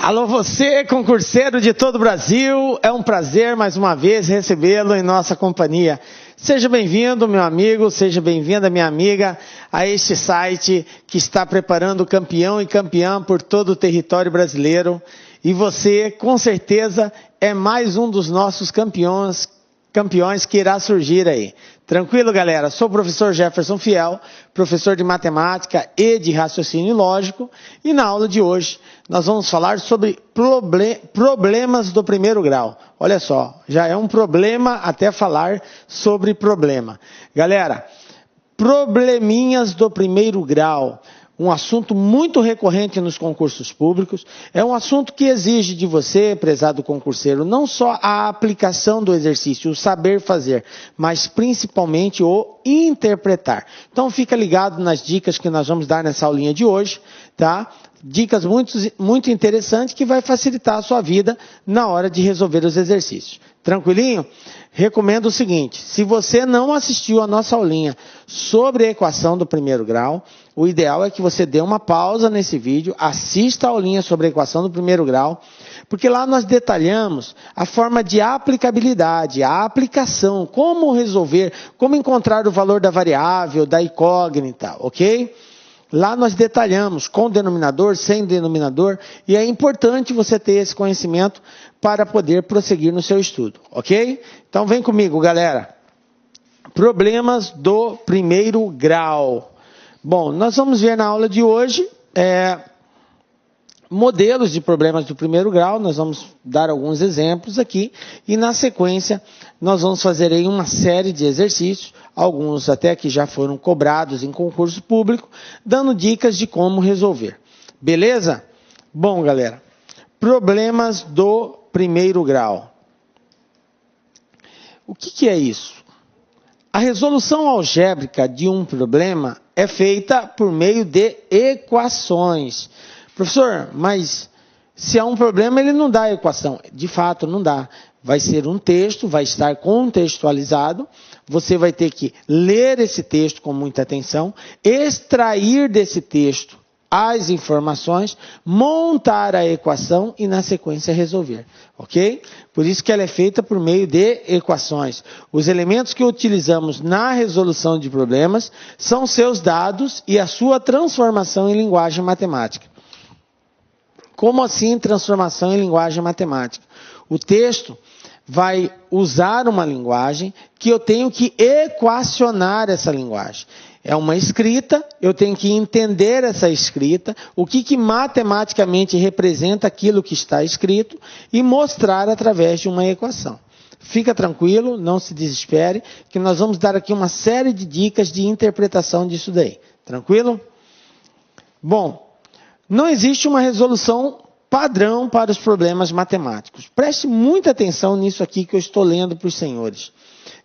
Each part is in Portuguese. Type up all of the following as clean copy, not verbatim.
Alô você, concurseiro de todo o Brasil, é um prazer mais uma vez recebê-lo em nossa companhia. Seja bem-vindo, meu amigo, seja bem-vinda, minha amiga, a este site que está preparando campeão e campeã por todo o território brasileiro. E você, com certeza, é mais um dos nossos campeões que irá surgir aí. Tranquilo, galera? Sou o professor Jefferson Fiel, professor de matemática e de raciocínio lógico, e na aula de hoje nós vamos falar sobre problemas do primeiro grau. Olha só, já é um problema até falar sobre problema. Galera, probleminhas do primeiro grau. Um assunto muito recorrente nos concursos públicos, é um assunto que exige de você, prezado concurseiro, não só a aplicação do exercício, o saber fazer, mas principalmente o interpretar. Então fica ligado nas dicas que nós vamos dar nessa aulinha de hoje, tá? Dicas muito interessantes que vai facilitar a sua vida na hora de resolver os exercícios. Tranquilinho? Recomendo o seguinte, se você não assistiu a nossa aulinha sobre a equação do primeiro grau, o ideal é que você dê uma pausa nesse vídeo, assista a aulinha sobre a equação do primeiro grau, porque lá nós detalhamos a forma de aplicabilidade, a aplicação, como resolver, como encontrar o valor da variável, da incógnita, ok? Lá nós detalhamos com denominador, sem denominador, e é importante você ter esse conhecimento para poder prosseguir no seu estudo, ok? Então vem comigo, galera. Problemas do primeiro grau. Bom, nós vamos ver na aula de hoje modelos de problemas do primeiro grau, nós vamos dar alguns exemplos aqui, e na sequência nós vamos fazer aí uma série de exercícios, alguns até que já foram cobrados em concurso público, dando dicas de como resolver. Beleza? Bom, galera, problemas do primeiro grau. O que é isso? A resolução algébrica de um problema é feita por meio de equações. Professor, mas se há um problema ele não dá a equação. De fato, não dá. Vai ser um texto, vai estar contextualizado. Você vai ter que ler esse texto com muita atenção, extrair desse texto as informações, montar a equação e na sequência resolver, ok? Por isso que ela é feita por meio de equações. Os elementos que utilizamos na resolução de problemas são seus dados e a sua transformação em linguagem matemática. Como assim transformação em linguagem matemática? O texto vai usar uma linguagem que eu tenho que equacionar essa linguagem. É uma escrita, eu tenho que entender essa escrita, o que matematicamente representa aquilo que está escrito e mostrar através de uma equação. Fica tranquilo, não se desespere, que nós vamos dar aqui uma série de dicas de interpretação disso daí. Tranquilo? Bom, não existe uma resolução padrão para os problemas matemáticos. Preste muita atenção nisso aqui que eu estou lendo para os senhores.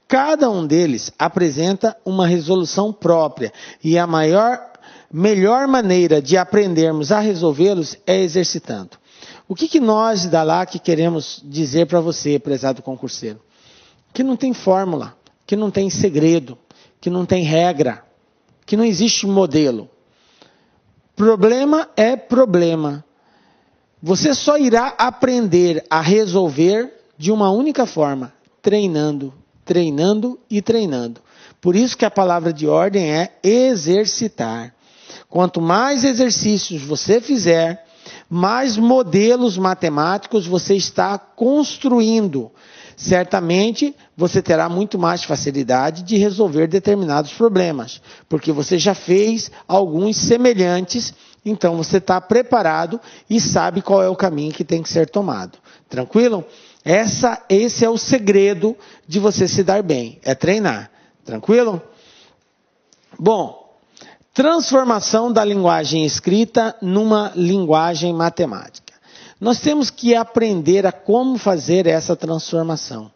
Cada um deles apresenta uma resolução própria e a melhor maneira de aprendermos a resolvê-los é exercitando. O que nós da LAC queremos dizer para você, prezado concurseiro? Que não tem fórmula, que não tem segredo, que não tem regra, que não existe modelo. Problema é problema. Você só irá aprender a resolver de uma única forma, treinando, treinando e treinando. Por isso que a palavra de ordem é exercitar. Quanto mais exercícios você fizer, mais modelos matemáticos você está construindo. Certamente você terá muito mais facilidade de resolver determinados problemas, porque você já fez alguns semelhantes, então você está preparado e sabe qual é o caminho que tem que ser tomado. Tranquilo? Esse é o segredo de você se dar bem, é treinar. Tranquilo? Bom, transformação da linguagem escrita numa linguagem matemática. Nós temos que aprender a como fazer essa transformação.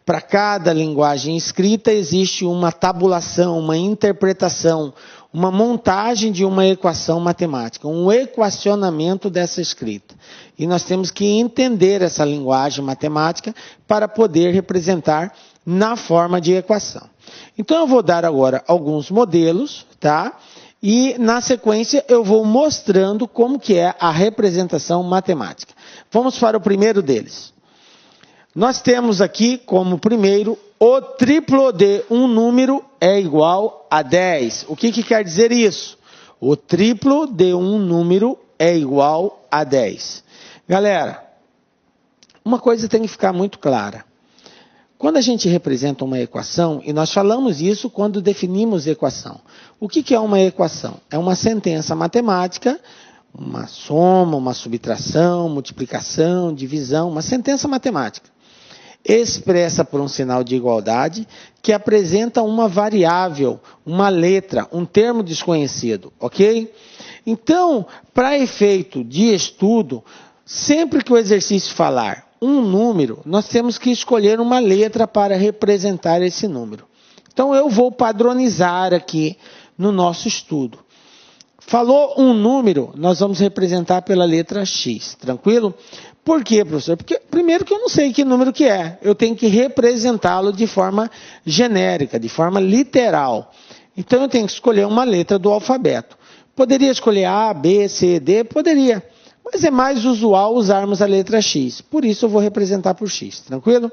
Para cada linguagem escrita existe uma tabulação, uma interpretação, uma montagem de uma equação matemática, um equacionamento dessa escrita. E nós temos que entender essa linguagem matemática para poder representar na forma de equação. Então eu vou dar agora alguns modelos, tá? E na sequência eu vou mostrando como que é a representação matemática. Vamos para o primeiro deles. Nós temos aqui como primeiro, o triplo de um número é igual a 10. O que quer dizer isso? O triplo de um número é igual a 10. Galera, uma coisa tem que ficar muito clara. Quando a gente representa uma equação, e nós falamos isso quando definimos equação. O que é uma equação? É uma sentença matemática, uma soma, uma subtração, multiplicação, divisão, uma sentença matemática, expressa por um sinal de igualdade que apresenta uma variável, uma letra, um termo desconhecido, ok? Então, para efeito de estudo, sempre que o exercício falar um número, nós temos que escolher uma letra para representar esse número. Então, eu vou padronizar aqui no nosso estudo. Falou um número, nós vamos representar pela letra X, tranquilo? Por quê, professor? Porque, primeiro, que eu não sei que número que é. Eu tenho que representá-lo de forma genérica, de forma literal. Então, eu tenho que escolher uma letra do alfabeto. Poderia escolher A, B, C, D? Poderia. Mas é mais usual usarmos a letra X. Por isso, eu vou representar por X, tranquilo?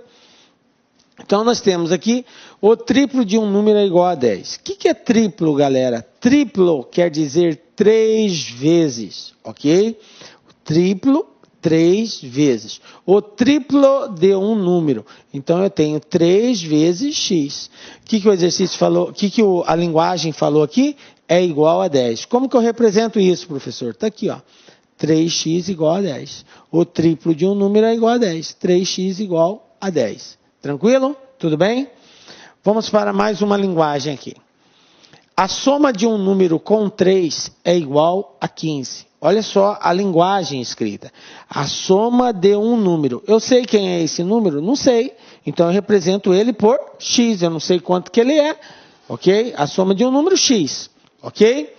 Então, nós temos aqui o triplo de um número é igual a 10. O que é triplo, galera? Triplo quer dizer 3 vezes, ok? Triplo, 3 vezes. O triplo de um número. Então, eu tenho 3 vezes x. O que o exercício falou? O que a linguagem falou aqui? É igual a 10. Como que eu represento isso, professor? Está aqui, ó. 3x igual a 10. O triplo de um número é igual a 10. 3x igual a 10. Tranquilo? Tudo bem? Vamos para mais uma linguagem aqui. A soma de um número com 3 é igual a 15. Olha só a linguagem escrita. A soma de um número. Eu sei quem é esse número? Não sei. Então eu represento ele por x. Eu não sei quanto que ele é. Ok? A soma de um número x. Ok?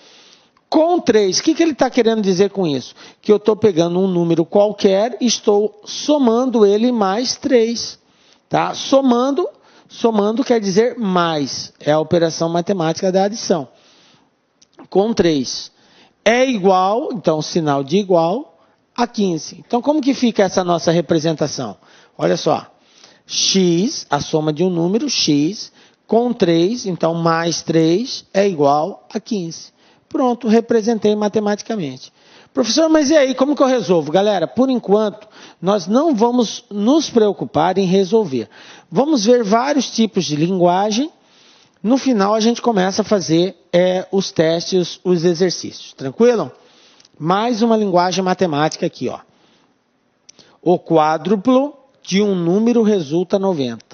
Com 3, o que ele está querendo dizer com isso? Que eu estou pegando um número qualquer e estou somando ele mais 3. Tá? Somando quer dizer mais. É a operação matemática da adição. Com 3. É igual, então sinal de igual, a 15. Então como que fica essa nossa representação? Olha só. X, a soma de um número, x, com 3, então mais 3 é igual a 15. Pronto, representei matematicamente. Professor, mas e aí, como que eu resolvo? Galera, por enquanto, nós não vamos nos preocupar em resolver. Vamos ver vários tipos de linguagem. No final, a gente começa a fazer os testes, os exercícios. Tranquilo? Mais uma linguagem matemática aqui, ó. O quádruplo de um número resulta 90.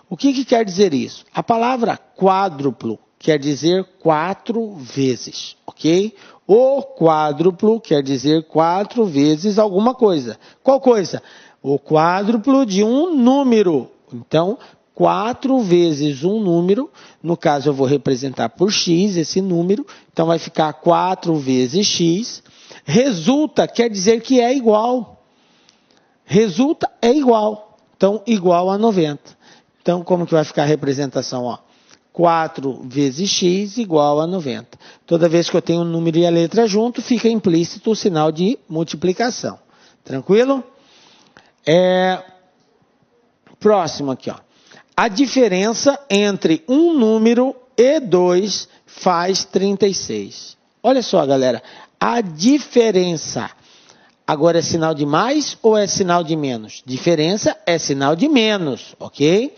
O que quer dizer isso? A palavra quádruplo quer dizer 4 vezes, ok? O quádruplo quer dizer 4 vezes alguma coisa. Qual coisa? O quádruplo de um número. Então, 4 vezes um número, no caso eu vou representar por x esse número, então vai ficar 4 vezes x. Resulta quer dizer que é igual. Resulta é igual. Então, igual a 90. Então, como que vai ficar a representação? Ó? 4 vezes x igual a 90. Toda vez que eu tenho um número e a letra junto, fica implícito o sinal de multiplicação. Tranquilo? Próximo aqui, ó. A diferença entre um número e 2 faz 36. Olha só, galera. A diferença. Agora é sinal de mais ou é sinal de menos? Diferença é sinal de menos, ok?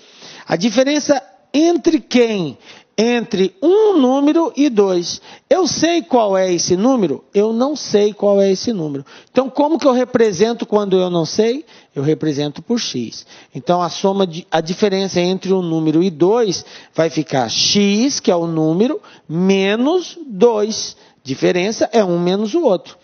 A diferença entre quem? Entre um número e 2. Eu sei qual é esse número? Eu não sei qual é esse número. Então, como que eu represento quando eu não sei? Eu represento por x. Então, a diferença entre um número e 2 vai ficar x, que é o número, menos 2. Diferença é um menos o outro.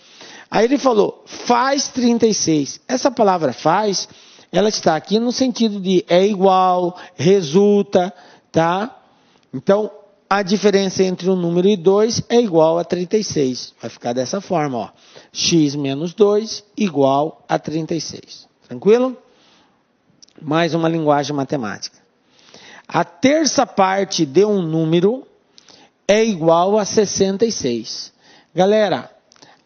Aí ele falou, faz 36. Essa palavra faz, ela está aqui no sentido de é igual, resulta, tá? Então, a diferença entre um número e 2 é igual a 36. Vai ficar dessa forma, ó. X menos 2 igual a 36. Tranquilo? Mais uma linguagem matemática. A terça parte de um número é igual a 66. Galera,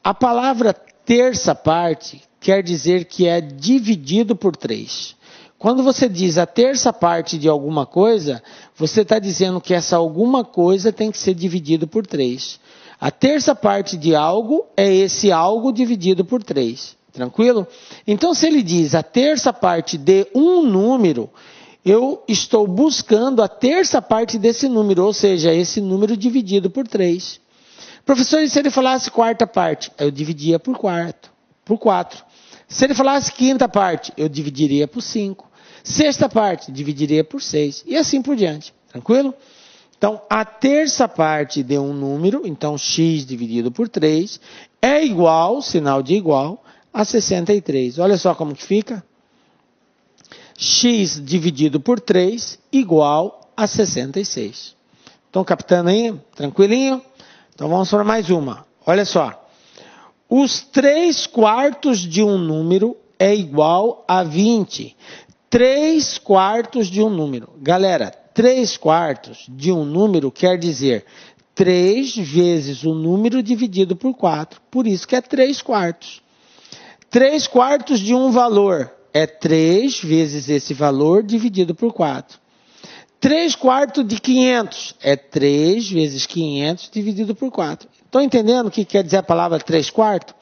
a palavra terça parte quer dizer que é dividido por 3. Quando você diz a terça parte de alguma coisa, você está dizendo que essa alguma coisa tem que ser dividido por 3. A terça parte de algo é esse algo dividido por 3. Tranquilo? Então, se ele diz a terça parte de um número, eu estou buscando a terça parte desse número, ou seja, esse número dividido por 3. Professor, e se ele falasse quarta parte? Eu dividia por 4. Se ele falasse quinta parte, eu dividiria por 5. Sexta parte, dividiria por 6. E assim por diante. Tranquilo? Então, a terça parte de um número, então x dividido por 3, é igual, sinal de igual, a 63. Olha só como que fica. X dividido por 3 igual a 66. Estão captando aí? Tranquilinho? Então vamos para mais uma. Olha só. Os 3/4 de um número é igual a 20. 3/4 de um número. Galera, 3/4 de um número quer dizer 3 vezes o número dividido por 4. Por isso que é 3/4. 3/4 de um valor é 3 vezes esse valor dividido por 4. 3/4 de 500 é 3 vezes 500 dividido por 4. Estão entendendo o que quer dizer a palavra 3/4?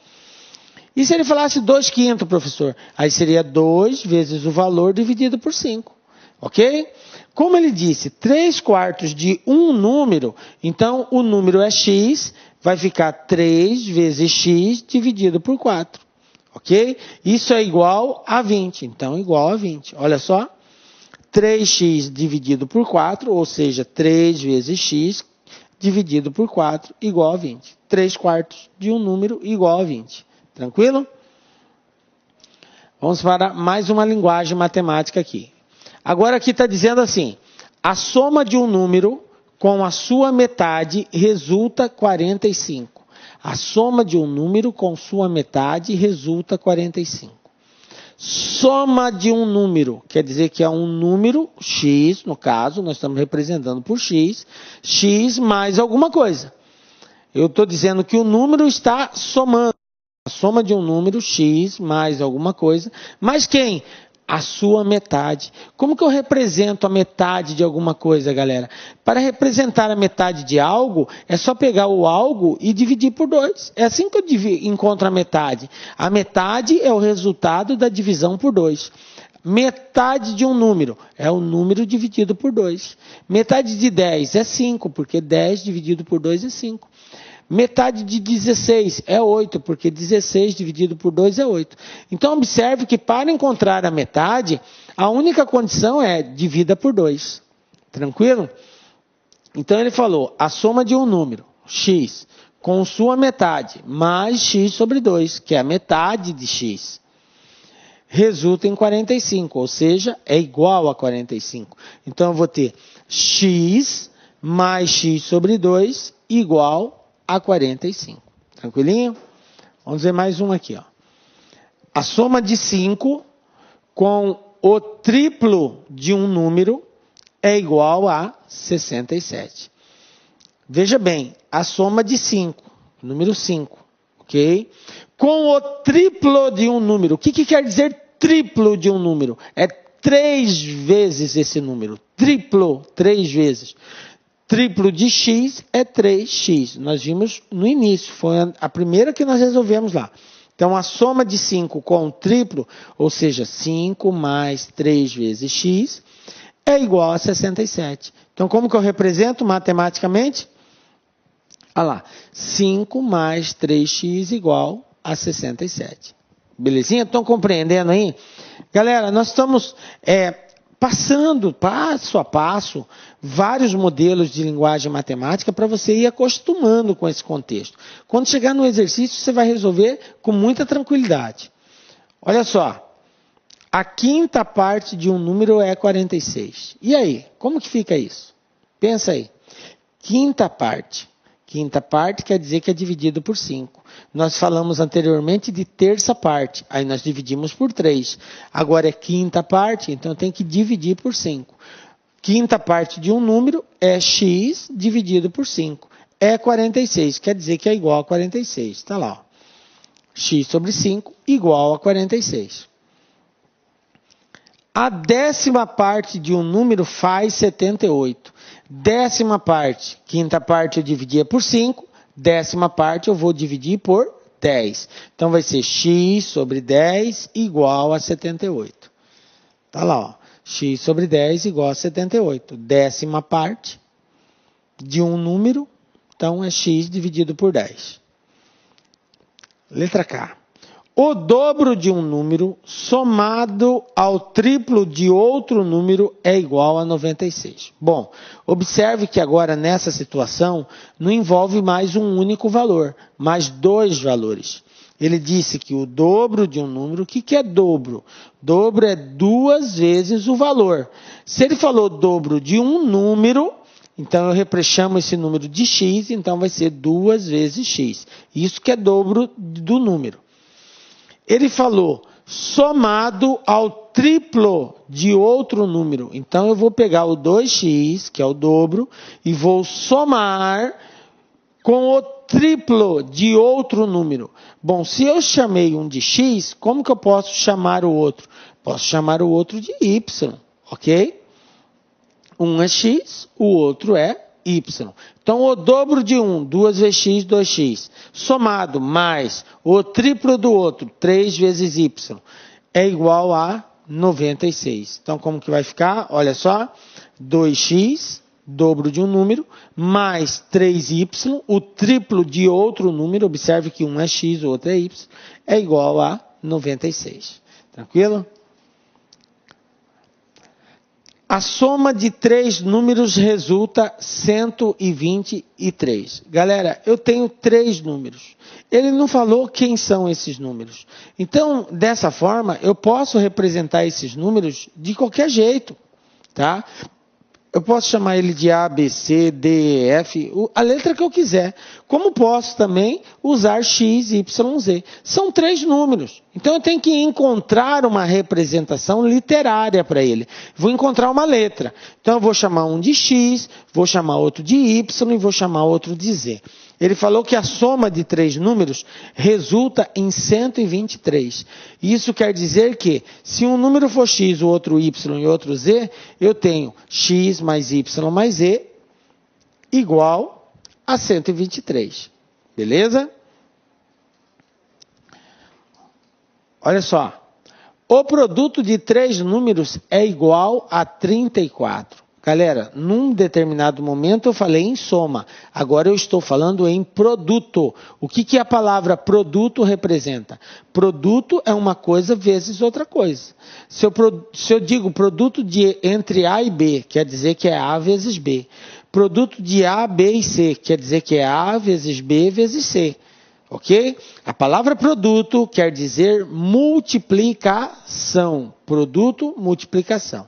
E se ele falasse 2/5, professor? Aí seria 2 vezes o valor dividido por 5. Ok? Como ele disse, 3/4 de um número, então o número é x, vai ficar 3 vezes x dividido por 4. Ok? Isso é igual a 20. Então, igual a 20. Olha só. 3x dividido por 4, ou seja, 3 vezes x dividido por 4 igual a 20. 3/4 de um número igual a 20. Tranquilo? Vamos para mais uma linguagem matemática aqui. Agora aqui está dizendo assim, a soma de um número com a sua metade resulta 45. A soma de um número com sua metade resulta 45. Soma de um número, quer dizer que é um número x, no caso, nós estamos representando por x mais alguma coisa. Eu estou dizendo que o número está somando. A soma de um número x mais alguma coisa, mas quem? A sua metade. Como que eu represento a metade de alguma coisa, galera? Para representar a metade de algo, é só pegar o algo e dividir por 2. É assim que eu encontro a metade. A metade é o resultado da divisão por 2. Metade de um número é o número dividido por 2. Metade de 10 é 5, porque 10 dividido por 2 é 5. Metade de 16 é 8, porque 16 dividido por 2 é 8. Então, observe que para encontrar a metade, a única condição é divida por 2. Tranquilo? Então, ele falou, a soma de um número, x, com sua metade, mais x sobre 2, que é a metade de x, resulta em 45, ou seja, é igual a 45. Então, eu vou ter x mais x sobre 2 igual a 45. Tranquilinho? Vamos ver mais um aqui. Ó. A soma de 5 com o triplo de um número é igual a 67. Veja bem, a soma de 5, número 5, ok? Com o triplo de um número. O que quer dizer triplo de um número? É 3 vezes esse número. Triplo, 3 vezes. Triplo de x é 3x. Nós vimos no início, foi a primeira que nós resolvemos lá. Então, a soma de 5 com o triplo, ou seja, 5 mais 3 vezes x, é igual a 67. Então, como que eu represento matematicamente? Olha lá, 5 mais 3x igual a 67. Belezinha? Estão compreendendo aí? Galera, nós estamos passando passo a passo vários modelos de linguagem matemática para você ir acostumando com esse contexto. Quando chegar no exercício, você vai resolver com muita tranquilidade. Olha só, a quinta parte de um número é 46. E aí, como que fica isso? Pensa aí. Quinta parte. Quinta parte quer dizer que é dividido por 5. Nós falamos anteriormente de terça parte, aí nós dividimos por 3. Agora é quinta parte, então tem que dividir por 5. Quinta parte de um número é x dividido por 5. É 46, quer dizer que é igual a 46. Está lá. Ó. x sobre 5 igual a 46. A décima parte de um número faz 78. Décima parte, quinta parte eu dividia por 5, décima parte eu vou dividir por 10. Então vai ser x sobre 10 igual a 78. Tá lá, ó. X sobre 10 igual a 78. Décima parte de um número, então é x dividido por 10. Letra K. O dobro de um número somado ao triplo de outro número é igual a 96. Bom, observe que agora nessa situação não envolve mais um único valor, mas dois valores. Ele disse que o dobro de um número, o que é dobro? Dobro é 2 vezes o valor. Se ele falou dobro de um número, então eu chamo esse número de x, então vai ser 2 vezes x. Isso que é dobro do número. Ele falou somado ao triplo de outro número. Então eu vou pegar o 2x, que é o dobro, e vou somar com o triplo de outro número. Bom, se eu chamei um de x, como que eu posso chamar o outro? Posso chamar o outro de y, ok? Um é x, o outro é y. Então, o dobro de um, 2 vezes x, 2x, somado mais o triplo do outro, 3 vezes y, é igual a 96. Então, como que vai ficar? Olha só, 2x, dobro de um número, mais 3y, o triplo de outro número, observe que um é x, o outro é y, é igual a 96. Tranquilo? A soma de 3 números resulta 123. Galera, eu tenho 3 números. Ele não falou quem são esses números. Então, dessa forma, eu posso representar esses números de qualquer jeito, tá? Eu posso chamar ele de A, B, C, D, E, F, a letra que eu quiser. Como posso também usar X, Y, Z. São 3 números. Então eu tenho que encontrar uma representação literária para ele. Vou encontrar uma letra. Então eu vou chamar um de X, vou chamar outro de Y e vou chamar outro de Z. Ele falou que a soma de 3 números resulta em 123. Isso quer dizer que, se um número for x, o outro y e outro z, eu tenho x mais y mais z igual a 123. Beleza? Olha só. O produto de 3 números é igual a 34. Galera, num determinado momento eu falei em soma, agora eu estou falando em produto. O que a palavra produto representa? Produto é uma coisa vezes outra coisa. Se eu digo produto entre A e B, quer dizer que é A vezes B. Produto de A, B e C, quer dizer que é A vezes B vezes C. Ok? A palavra produto quer dizer multiplicação. Produto, multiplicação.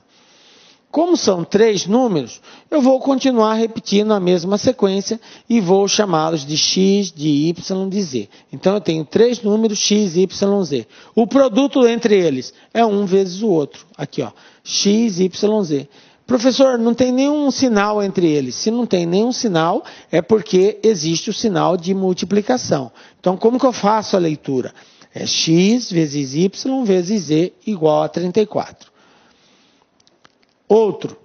Como são 3 números, eu vou continuar repetindo a mesma sequência e vou chamá-los de x, de y, de z. Então, eu tenho 3 números, x, y, z. O produto entre eles é um vezes o outro. Aqui, ó, x, y, z. Professor, não tem nenhum sinal entre eles. Se não tem nenhum sinal, é porque existe o sinal de multiplicação. Então, como que eu faço a leitura? É x vezes y vezes z igual a 34. Outro,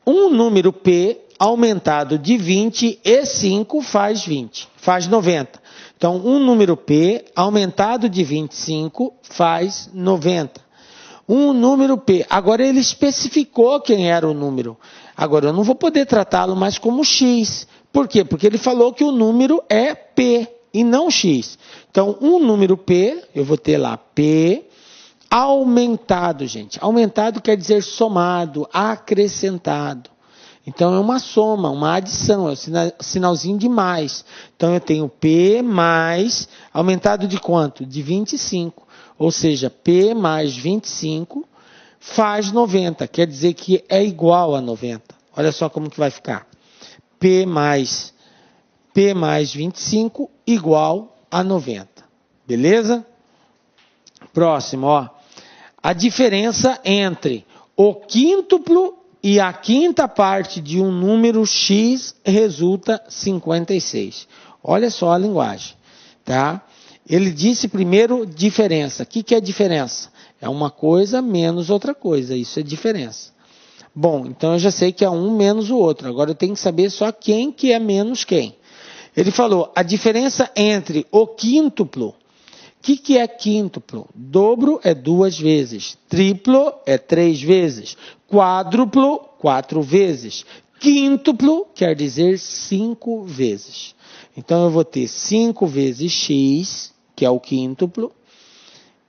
um número P aumentado de 20 e 5 faz 20, faz 90. Então, um número P aumentado de 25 faz 90. Um número P, agora ele especificou quem era o número. Agora, eu não vou poder tratá-lo mais como X. Por quê? Porque ele falou que o número é P e não X. Então, um número P, eu vou ter lá P aumentado, gente. Aumentado quer dizer somado, acrescentado. Então, é uma soma, uma adição, é o sinalzinho de mais. Então, eu tenho P mais, aumentado de quanto? De 25. Ou seja, P mais 25 faz 90. Quer dizer que é igual a 90. Olha só como que vai ficar. P mais 25 igual a 90. Beleza? Próximo, ó. A diferença entre o quíntuplo e a quinta parte de um número x resulta 56. Olha só a linguagem, tá? Ele disse primeiro diferença. O que é diferença? É uma coisa menos outra coisa. Isso é diferença. Bom, então eu já sei que é um menos o outro. Agora eu tenho que saber só quem que é menos quem. Ele falou a diferença entre o quíntuplo. O que é quíntuplo? Dobro é 2 vezes. Triplo é 3 vezes. Quádruplo, 4 vezes. Quíntuplo quer dizer 5 vezes. Então eu vou ter 5 vezes x, que é o quíntuplo.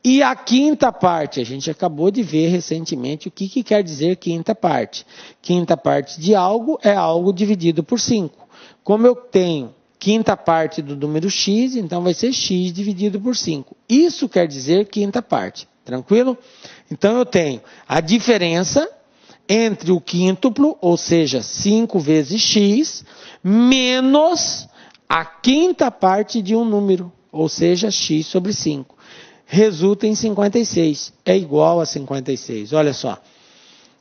E a quinta parte, a gente acabou de ver recentemente o que quer dizer quinta parte. Quinta parte de algo é algo dividido por 5. Como eu tenho quinta parte do número x, então vai ser x dividido por 5. Isso quer dizer quinta parte. Tranquilo? Então eu tenho a diferença entre o quíntuplo, ou seja, 5 vezes x, menos a quinta parte de um número, ou seja, x sobre 5. Resulta em 56. É igual a 56. Olha só.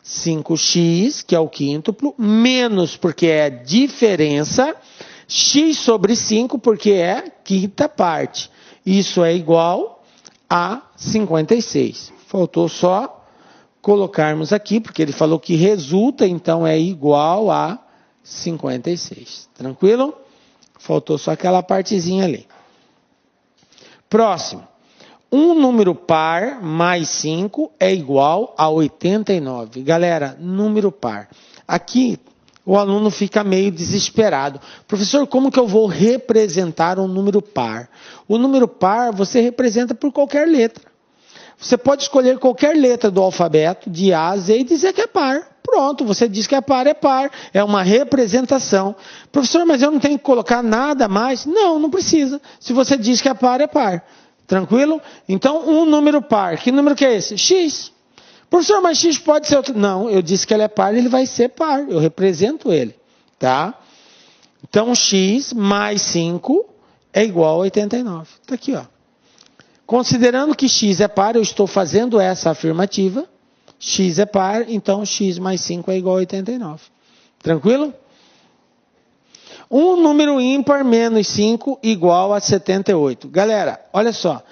5x, que é o quíntuplo, menos porque é diferença, x sobre 5 porque é quinta parte. Isso é igual a 56. Faltou só colocarmos aqui, porque ele falou que resulta, então é igual a 56. Tranquilo? Faltou só aquela partezinha ali. Próximo. Um número par mais 5 é igual a 89. Galera, número par. Aqui o aluno fica meio desesperado. Professor, como que eu vou representar um número par? O número par você representa por qualquer letra. Você pode escolher qualquer letra do alfabeto, de A a Z, e dizer que é par. Pronto, você diz que é par. É uma representação. Professor, mas eu não tenho que colocar nada mais? Não, não precisa. Se você diz que é par, é par. Tranquilo? Então, um número par. Que número que é esse? X. Professor, mas X pode ser outro. Não, eu disse que ele é par, ele vai ser par. Eu represento ele. Tá? Então, X mais 5 é igual a 89. Está aqui, ó. Considerando que X é par, eu estou fazendo essa afirmativa. X é par, então X mais 5 é igual a 89. Tranquilo? Um número ímpar menos 5 igual a 78. Galera, olha só.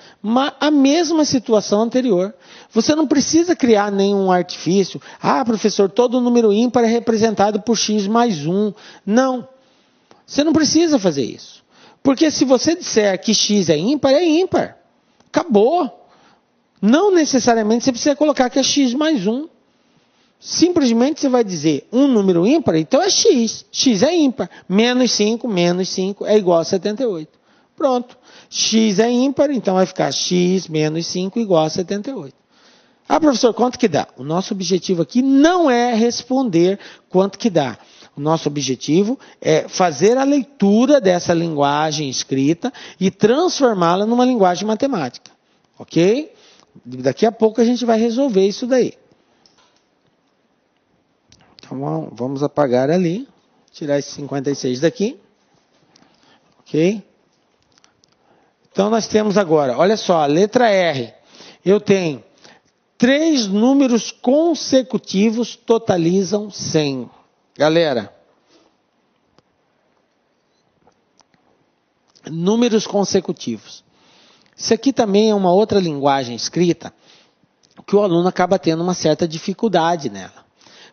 A mesma situação anterior. Você não precisa criar nenhum artifício. Ah, professor, todo número ímpar é representado por x mais 1. Não. Você não precisa fazer isso. Porque se você disser que x é ímpar, é ímpar. Acabou. Não necessariamente você precisa colocar que é x mais 1. Simplesmente você vai dizer um número ímpar, então é x. X é ímpar. Menos 5 é igual a 78. Pronto. X é ímpar, então vai ficar x menos 5 igual a 78. Ah, professor, quanto que dá? O nosso objetivo aqui não é responder quanto que dá. O nosso objetivo é fazer a leitura dessa linguagem escrita e transformá-la numa linguagem matemática. Ok? Daqui a pouco a gente vai resolver isso daí. Então, vamos apagar ali. Tirar esse 56 daqui. Ok? Então, nós temos agora, olha só, a letra R. Eu tenho 3 números consecutivos totalizam 100. Galera, números consecutivos. Isso aqui também é uma outra linguagem escrita que o aluno acaba tendo uma certa dificuldade nela.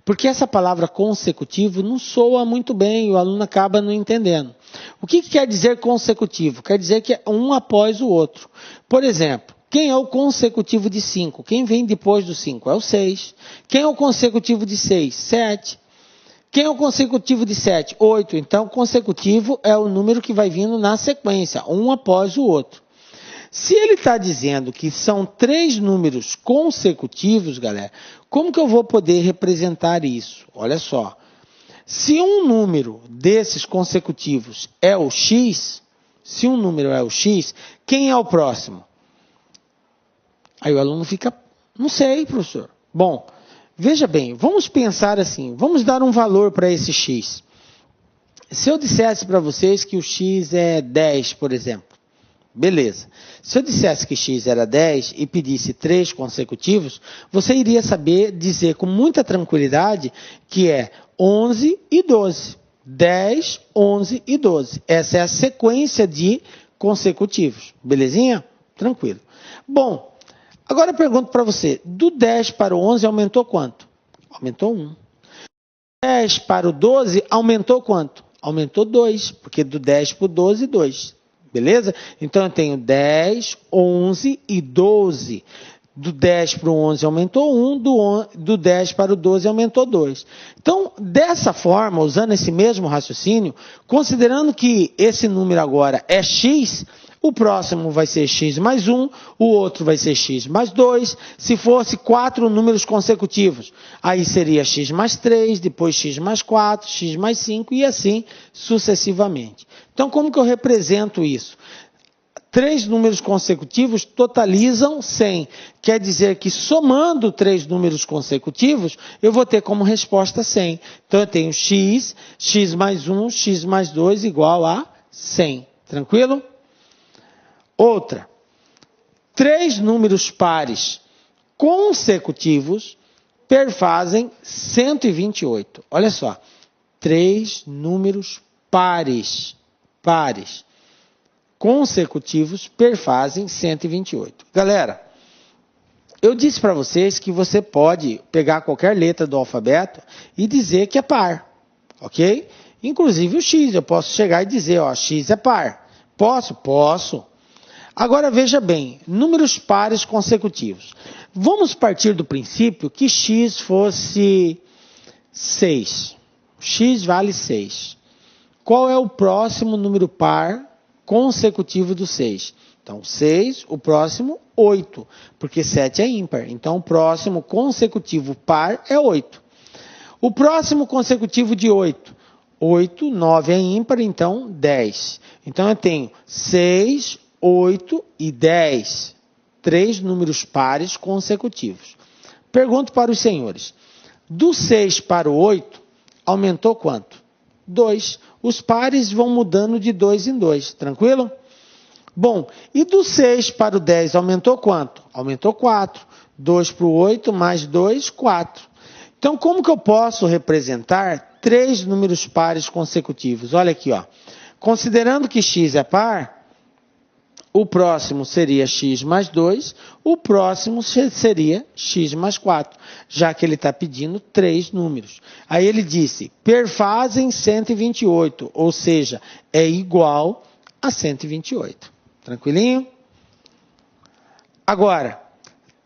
Porque essa palavra consecutivo não soa muito bem e o aluno acaba não entendendo. O que quer dizer consecutivo? Quer dizer que é um após o outro. Por exemplo, quem é o consecutivo de 5? Quem vem depois do 5? É o 6. Quem é o consecutivo de 6? 7. Quem é o consecutivo de 7? 8. Então, consecutivo é o número que vai vindo na sequência, um após o outro. Se ele está dizendo que são 3 números consecutivos, galera, como que eu vou poder representar isso? Olha só. Se um número desses consecutivos é o x, se um número é o x, quem é o próximo? Aí o aluno fica, não sei, professor. Bom, veja bem, vamos pensar assim, vamos dar um valor para esse x. Se eu dissesse para vocês que o x é 10, por exemplo, beleza. Se eu dissesse que x era 10 e pedisse 3 consecutivos, você iria saber dizer com muita tranquilidade que é 11 e 12. 10, 11 e 12. Essa é a sequência de consecutivos. Belezinha? Tranquilo. Bom, agora eu pergunto para você, do 10 para o 11 aumentou quanto? Aumentou 1. 10 para o 12 aumentou quanto? Aumentou 2, porque do 10 para o 12, 2. Beleza? Então eu tenho 10, 11 e 12. Do 10 para o 11 aumentou 1, do 10 para o 12 aumentou 2. Então, dessa forma, usando esse mesmo raciocínio, considerando que esse número agora é x, o próximo vai ser x mais 1, o outro vai ser x mais 2. Se fosse 4 números consecutivos, aí seria x mais 3, depois x mais 4, x mais 5 e assim sucessivamente. Então, como que eu represento isso? 3 números consecutivos totalizam 100. Quer dizer que somando 3 números consecutivos, eu vou ter como resposta 100. Então eu tenho x, x mais 1, x mais 2 igual a 100. Tranquilo? Outra. 3 números pares consecutivos perfazem 128. Olha só. 3 números pares consecutivos perfazem 128. Galera, eu disse para vocês que você pode pegar qualquer letra do alfabeto e dizer que é par, ok? Inclusive o x, eu posso chegar e dizer, ó, x é par. Posso? Posso. Agora veja bem, números pares consecutivos. Vamos partir do princípio que x fosse 6. X vale 6. Qual é o próximo número par consecutivo do 6? Então, 6, o próximo, 8, porque 7 é ímpar. Então, o próximo consecutivo par é 8. O próximo consecutivo de 8, 8, 9 é ímpar, então 10. Então, eu tenho 6, 8 e 10. 3 números pares consecutivos. Pergunto para os senhores, do 6 para o 8, aumentou quanto? 2. Os pares vão mudando de 2 em 2, tranquilo? Bom, e do 6 para o 10 aumentou quanto? Aumentou 4. 2 para o 8 mais 2, 4. Então, como que eu posso representar 3 números pares consecutivos? Olha aqui, ó. Considerando que x é par, o próximo seria x mais 2, o próximo seria x mais 4, já que ele está pedindo 3 números. Aí ele disse, perfazem 128, ou seja, é igual a 128. Tranquilinho? Agora,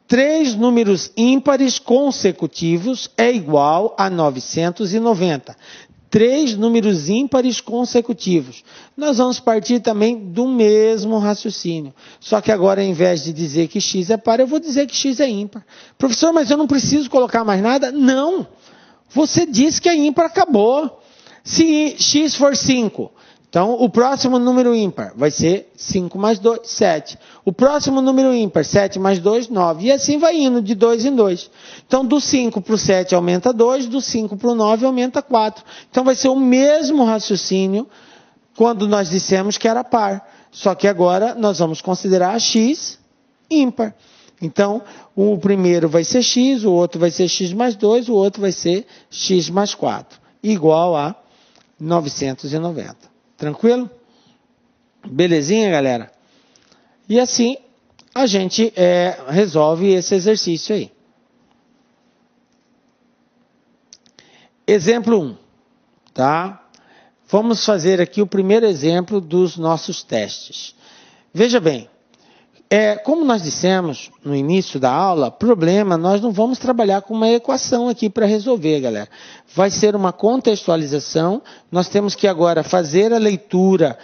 3 números ímpares consecutivos é igual a 990. 3 números ímpares consecutivos. Nós vamos partir também do mesmo raciocínio. Só que agora, ao invés de dizer que x é par, eu vou dizer que x é ímpar. Professor, mas eu não preciso colocar mais nada? Não. Você disse que é ímpar, acabou. Se x for 5, então o próximo número ímpar vai ser 5 mais 2, 7. O próximo número ímpar, 7 mais 2, 9. E assim vai indo de 2 em 2. Então, do 5 para o 7 aumenta 2, do 5 para o 9 aumenta 4. Então, vai ser o mesmo raciocínio quando nós dissemos que era par. Só que agora nós vamos considerar x ímpar. Então, o primeiro vai ser x, o outro vai ser x mais 2, o outro vai ser x mais 4. Igual a 990. Tranquilo? Belezinha, galera? E assim a gente resolve esse exercício aí. Exemplo 1. Tá? Vamos fazer aqui o primeiro exemplo dos nossos testes. Veja bem, como nós dissemos no início da aula, problema, nós não vamos trabalhar com uma equação aqui para resolver, galera. Vai ser uma contextualização, nós temos que agora fazer a leitura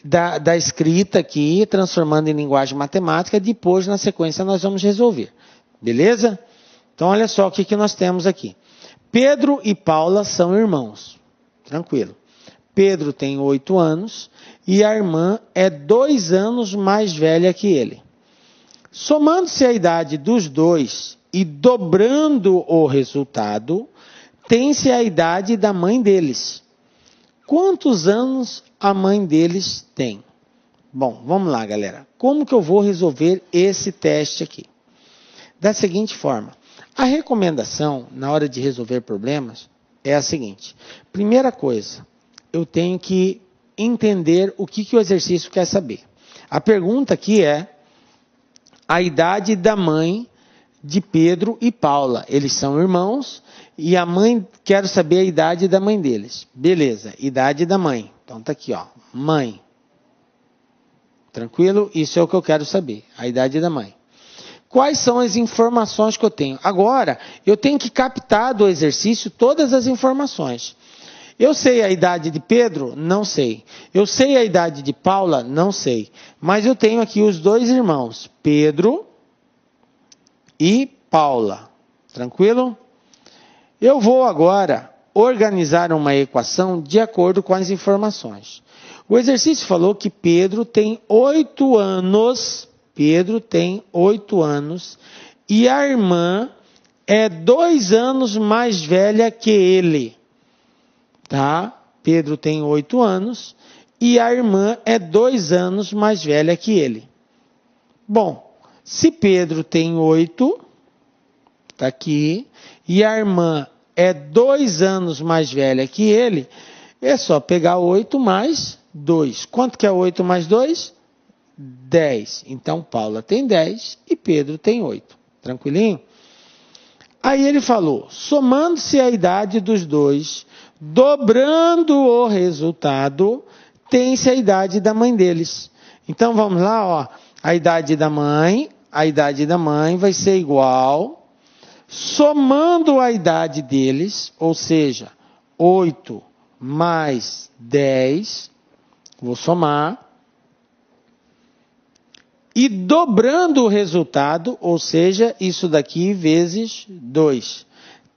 da escrita aqui, transformando em linguagem matemática, depois, na sequência, nós vamos resolver. Beleza? Então, olha só o que nós temos aqui. Pedro e Paula são irmãos. Tranquilo. Pedro tem 8 anos e a irmã é 2 anos mais velha que ele. Somando-se a idade dos dois e dobrando o resultado, tem-se a idade da mãe deles. Quantos anos a mãe deles tem? Bom, vamos lá, galera. Como que eu vou resolver esse teste aqui? Da seguinte forma. A recomendação, na hora de resolver problemas, é a seguinte. Primeira coisa, eu tenho que entender o que o exercício quer saber. A pergunta aqui é a idade da mãe de Pedro e Paula. Eles são irmãos e a mãe, quero saber a idade da mãe deles. Beleza, idade da mãe. Então tá aqui, ó, mãe. Tranquilo? Isso é o que eu quero saber, a idade da mãe. Quais são as informações que eu tenho? Agora, eu tenho que captar do exercício todas as informações. Eu sei a idade de Pedro? Não sei. Eu sei a idade de Paula? Não sei. Mas eu tenho aqui os dois irmãos, Pedro e Paula. Tranquilo? Eu vou agora organizar uma equação de acordo com as informações. O exercício falou que Pedro tem 8 anos. Pedro tem 8 anos. E a irmã é 2 anos mais velha que ele. Tá? Pedro tem 8 anos. E a irmã é 2 anos mais velha que ele. Bom, se Pedro tem 8, tá aqui, e a irmã é 2 anos mais velha que ele, é só pegar 8 mais 2. Quanto que é 8 mais 2? 10. Então, Paula tem 10 e Pedro tem 8. Tranquilinho? Aí ele falou, somando-se a idade dos dois, dobrando o resultado, tem-se a idade da mãe deles. Então, vamos lá, ó. A idade da mãe vai ser igual, somando a idade deles, ou seja, 8 mais 10, vou somar, e dobrando o resultado, ou seja, isso daqui vezes 2.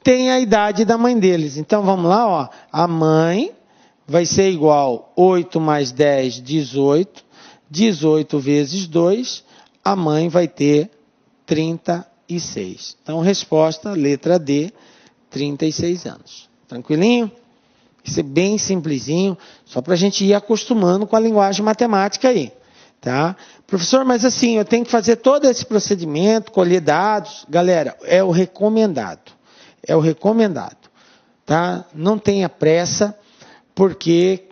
Tem a idade da mãe deles. Então, vamos lá, ó. A mãe vai ser igual 8 mais 10, 18. 18 vezes 2, a mãe vai ter 36. Então, resposta, letra D, 36 anos. Tranquilinho? Isso é bem simplesinho, só para a gente ir acostumando com a linguagem matemática aí. Tá? Professor, mas assim, eu tenho que fazer todo esse procedimento, colher dados. Galera, é o recomendado. É o recomendado. Tá? Não tenha pressa, porque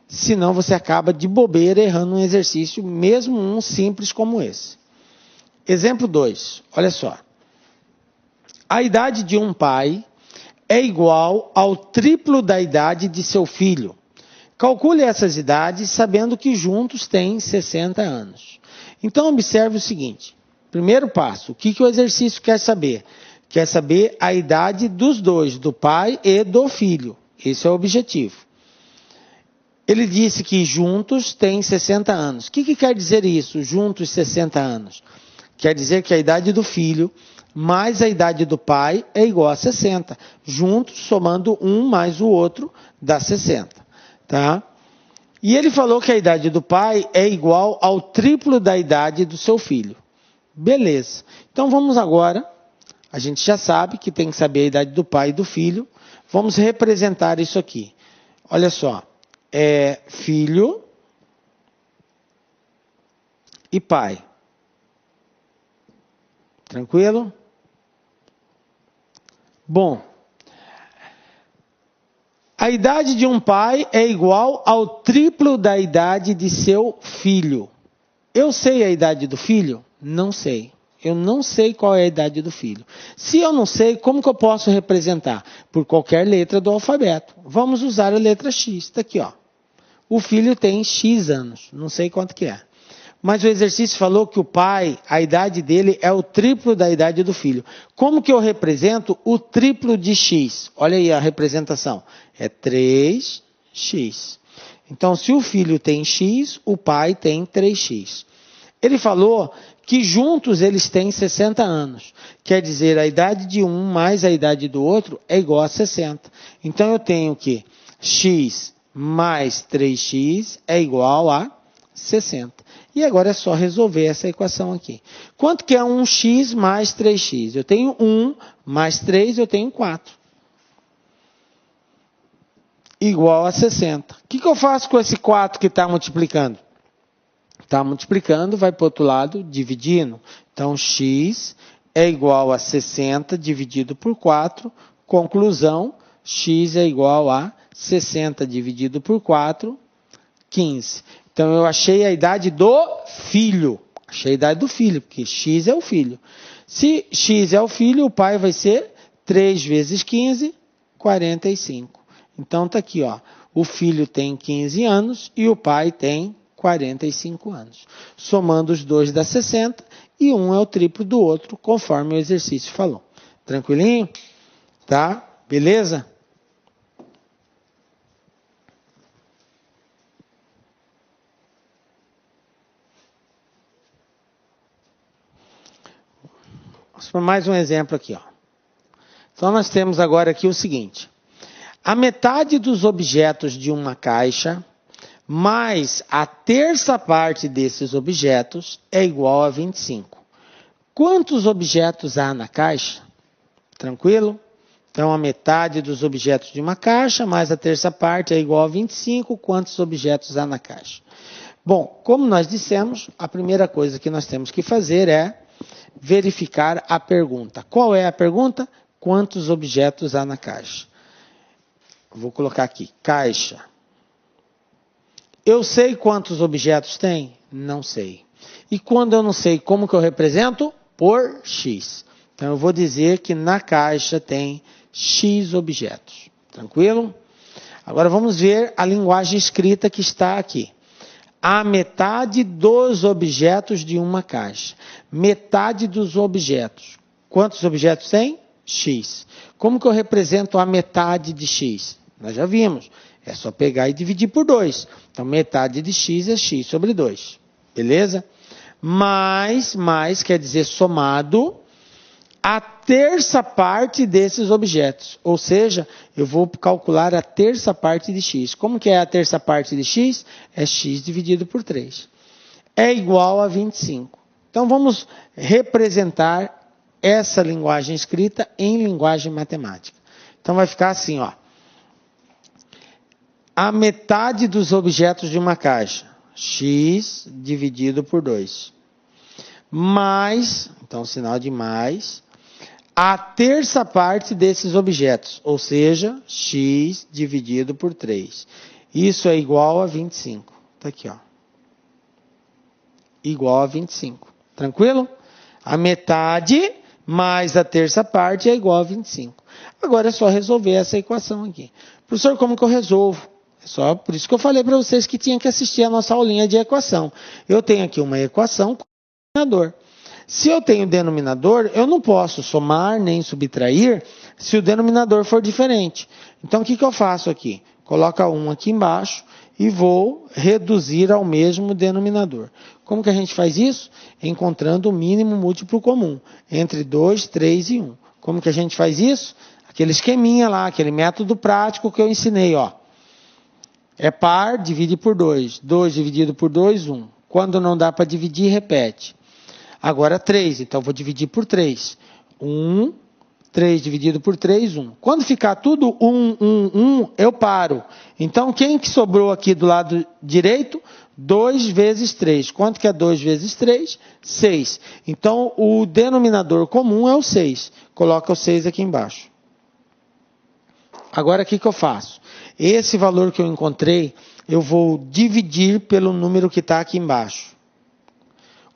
senão você acaba de bobeira errando um exercício, mesmo um simples como esse. Exemplo 2, olha só. A idade de um pai é igual ao triplo da idade de seu filho. Calcule essas idades sabendo que juntos têm 60 anos. Então, observe o seguinte. Primeiro passo, o que o exercício quer saber? Quer saber a idade dos dois, do pai e do filho. Esse é o objetivo. Ele disse que juntos têm 60 anos. O que quer dizer isso, juntos 60 anos? Quer dizer que a idade do filho mais a idade do pai é igual a 60. Juntos, somando um mais o outro, dá 60. Tá? E ele falou que a idade do pai é igual ao triplo da idade do seu filho. Beleza. Então vamos agora, a gente já sabe que tem que saber a idade do pai e do filho. Vamos representar isso aqui. Olha só. É filho e pai. Tranquilo? Bom, a idade de um pai é igual ao triplo da idade de seu filho. Eu sei a idade do filho? Não sei. Eu não sei qual é a idade do filho. Se eu não sei, como que eu posso representar? Por qualquer letra do alfabeto. Vamos usar a letra X. Está aqui, ó. O filho tem X anos. Não sei quanto que é. Mas o exercício falou que o pai, a idade dele é o triplo da idade do filho. Como que eu represento o triplo de X? Olha aí a representação. É 3x. Então, se o filho tem X, o pai tem 3x. Ele falou que juntos eles têm 60 anos. Quer dizer, a idade de um mais a idade do outro é igual a 60. Então, eu tenho que x mais 3x é igual a 60. E agora é só resolver essa equação aqui. Quanto que é 1x mais 3x? Eu tenho 1 mais 3, eu tenho 4. Igual a 60. O que eu faço com esse 4 que está multiplicando? Está multiplicando, vai para o outro lado, dividindo. Então, x é igual a 60 dividido por 4. Conclusão, x é igual a 60 dividido por 4, 15. Então, eu achei a idade do filho. Achei a idade do filho, porque x é o filho. Se x é o filho, o pai vai ser 3 vezes 15, 45. Então, está aqui, ó. O filho tem 15 anos e o pai tem 45 anos. Somando os dois dá 60 e um é o triplo do outro, conforme o exercício falou. Tranquilinho? Tá? Beleza? Vamos para mais um exemplo aqui, ó. Então, nós temos agora aqui o seguinte. A metade dos objetos de uma caixa, mais a terça parte desses objetos, é igual a 25. Quantos objetos há na caixa? Tranquilo? Então, a metade dos objetos de uma caixa, mais a terça parte, é igual a 25. Quantos objetos há na caixa? Bom, como nós dissemos, a primeira coisa que nós temos que fazer é verificar a pergunta. Qual é a pergunta? Quantos objetos há na caixa? Vou colocar aqui, caixa. Eu sei quantos objetos tem? Não sei. E quando eu não sei, como que eu represento? Por x. Então, eu vou dizer que na caixa tem x objetos. Tranquilo? Agora, vamos ver a linguagem escrita que está aqui. A metade dos objetos de uma caixa. Metade dos objetos. Quantos objetos tem? X. Como que eu represento a metade de x? Nós já vimos. É só pegar e dividir por 2. Então, metade de x é x sobre 2. Beleza? Mais quer dizer somado a terça parte desses objetos. Ou seja, eu vou calcular a terça parte de x. Como que é a terça parte de x? É x dividido por 3. É igual a 25. Então, vamos representar essa linguagem escrita em linguagem matemática. Então, vai ficar assim, ó. A metade dos objetos de uma caixa, x dividido por 2. Mais, então sinal de mais, a terça parte desses objetos, ou seja, x dividido por 3. Isso é igual a 25. Está aqui, ó. Igual a 25. Tranquilo? A metade mais a terça parte é igual a 25. Agora é só resolver essa equação aqui. Professor, como que eu resolvo? Só por isso que eu falei para vocês que tinham que assistir a nossa aulinha de equação. Eu tenho aqui uma equação com denominador. Se eu tenho denominador, eu não posso somar nem subtrair se o denominador for diferente. Então, o que eu faço aqui? Coloca 1 aqui embaixo e vou reduzir ao mesmo denominador. Como que a gente faz isso? Encontrando o mínimo múltiplo comum entre 2, 3 e 1. Como que a gente faz isso? Aquele esqueminha lá, aquele método prático que eu ensinei, ó. É par, divide por 2. 2 dividido por 2, 1. Quando não dá para dividir, repete. Agora 3, então vou dividir por 3. 1, 3 dividido por 3, 1. Quando ficar tudo 1, 1, 1, eu paro. Então, quem que sobrou aqui do lado direito? 2 vezes 3. Quanto que é 2 vezes 3? 6. Então, o denominador comum é o 6. Coloca o 6 aqui embaixo. Agora, o que eu faço? Esse valor que eu encontrei, eu vou dividir pelo número que está aqui embaixo.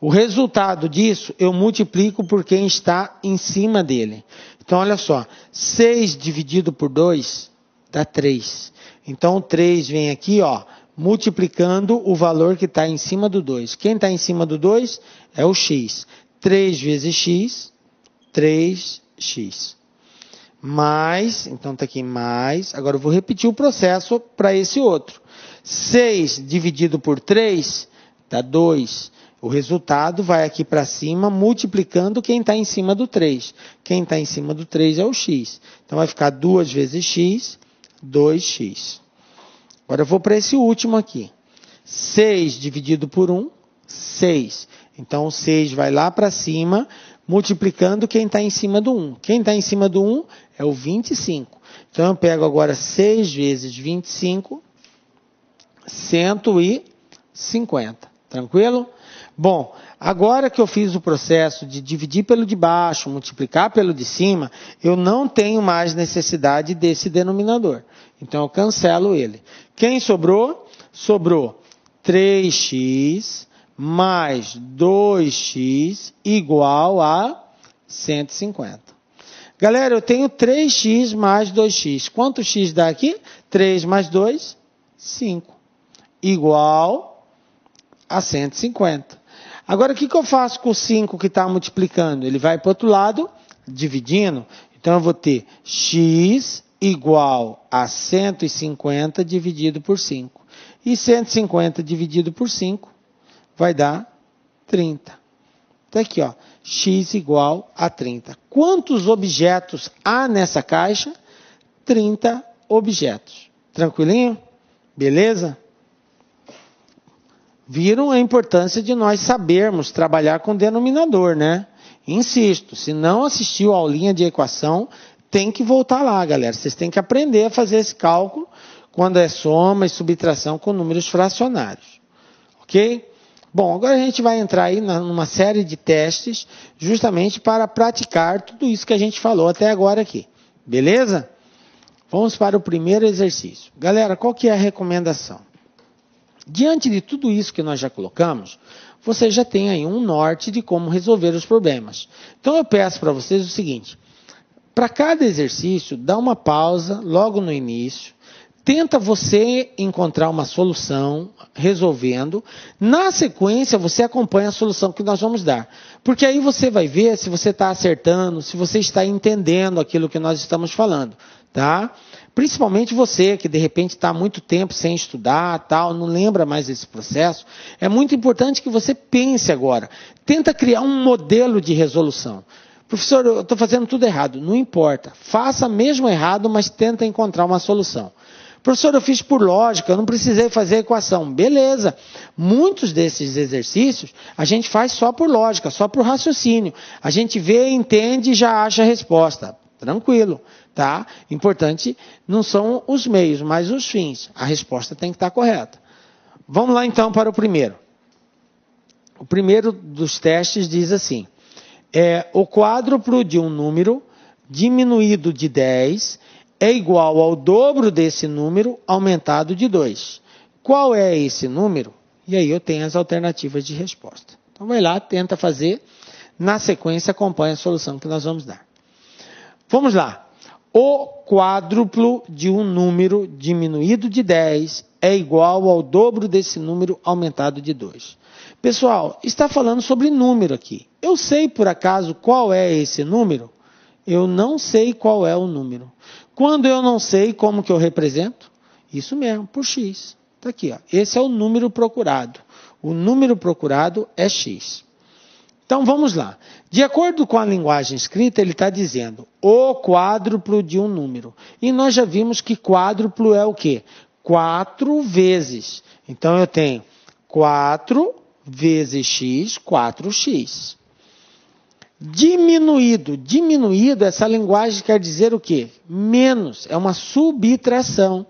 O resultado disso, eu multiplico por quem está em cima dele. Então, olha só. 6 dividido por 2 dá 3. Então, o 3 vem aqui, ó, multiplicando o valor que está em cima do 2. Quem está em cima do 2 é o x. 3 vezes x, 3x. Mais, então está aqui mais. Agora eu vou repetir o processo para esse outro. 6 dividido por 3 dá 2. O resultado vai aqui para cima, multiplicando quem está em cima do 3. Quem está em cima do 3 é o x. Então vai ficar 2 vezes x, 2x. Agora eu vou para esse último aqui. 6 dividido por 1, 6. Então o 6 vai lá para cima, multiplicando quem está em cima do 1. Quem está em cima do 1 é o 25. Então eu pego agora 6 vezes 25, 150. Tranquilo? Bom, agora que eu fiz o processo de dividir pelo de baixo, multiplicar pelo de cima, eu não tenho mais necessidade desse denominador. Então eu cancelo ele. Quem sobrou? Sobrou 3x mais 2x igual a 150. Galera, eu tenho 3x mais 2x. Quanto x dá aqui? 3 mais 2, 5. Igual a 150. Agora, o que eu faço com o 5 que está multiplicando? Ele vai para o outro lado, dividindo. Então, eu vou ter x igual a 150 dividido por 5. E 150 dividido por 5 vai dar 30. Então, aqui, ó, x igual a 30. Quantos objetos há nessa caixa? 30 objetos. Tranquilinho? Beleza? Viram a importância de nós sabermos trabalhar com denominador, né? Insisto, se não assistiu a aulinha de equação, tem que voltar lá, galera. Vocês têm que aprender a fazer esse cálculo quando é soma e subtração com números fracionários. Ok? Bom, agora a gente vai entrar aí numa série de testes justamente para praticar tudo isso que a gente falou até agora aqui. Beleza? Vamos para o primeiro exercício. Galera, qual que é a recomendação? Diante de tudo isso que nós já colocamos, você já tem aí um norte de como resolver os problemas. Então eu peço para vocês o seguinte, para cada exercício, dá uma pausa logo no início, tenta você encontrar uma solução, resolvendo, na sequência você acompanha a solução que nós vamos dar. Porque aí você vai ver se você está acertando, se você está entendendo aquilo que nós estamos falando, tá? Principalmente você que de repente está há muito tempo sem estudar, tal, não lembra mais desse processo, é muito importante que você pense agora. Tenta criar um modelo de resolução. Professor, eu estou fazendo tudo errado. Não importa. Faça mesmo errado, mas tenta encontrar uma solução. Professor, eu fiz por lógica, eu não precisei fazer a equação. Beleza. Muitos desses exercícios a gente faz só por lógica, só por raciocínio. A gente vê, entende e já acha a resposta. Tranquilo, tá? Importante não são os meios, mas os fins. A resposta tem que estar correta. Vamos lá então para o primeiro. O primeiro dos testes diz assim, o quádruplo de um número diminuído de 10 é igual ao dobro desse número aumentado de 2. Qual é esse número? E aí eu tenho as alternativas de resposta. Então vai lá, tenta fazer. Na sequência, acompanha a solução que nós vamos dar. Vamos lá. O quádruplo de um número diminuído de 10 é igual ao dobro desse número aumentado de 2. Pessoal, está falando sobre número aqui. Eu sei por acaso qual é esse número? Eu não sei qual é o número. Quando eu não sei, como que eu represento? Isso mesmo, por x. Está aqui, ó. Esse é o número procurado. O número procurado é x. Então, vamos lá. De acordo com a linguagem escrita, ele está dizendo o quádruplo de um número. E nós já vimos que quádruplo é o quê? 4 vezes. Então, eu tenho 4 vezes x, 4x. Diminuído. Diminuído, essa linguagem quer dizer o quê? Menos. É uma subtração.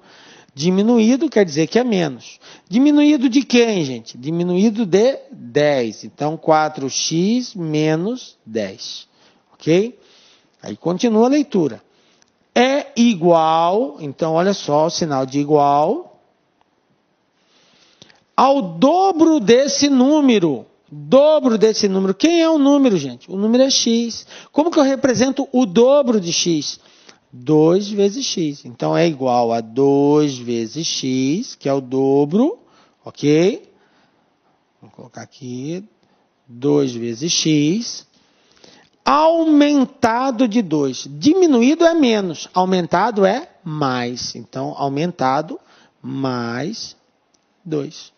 Diminuído quer dizer que é menos. Diminuído de quem, gente? Diminuído de 10. Então, 4x menos 10. Ok? Aí continua a leitura. É igual, então olha só o sinal de igual, ao dobro desse número. Dobro desse número. Quem é o número, gente? O número é x. Como que eu represento o dobro de x? 2 vezes x. Então, é igual a 2 vezes x, que é o dobro, ok? Vou colocar aqui, 2 vezes x, aumentado de 2. Diminuído é menos, aumentado é mais. Então, aumentado mais 2.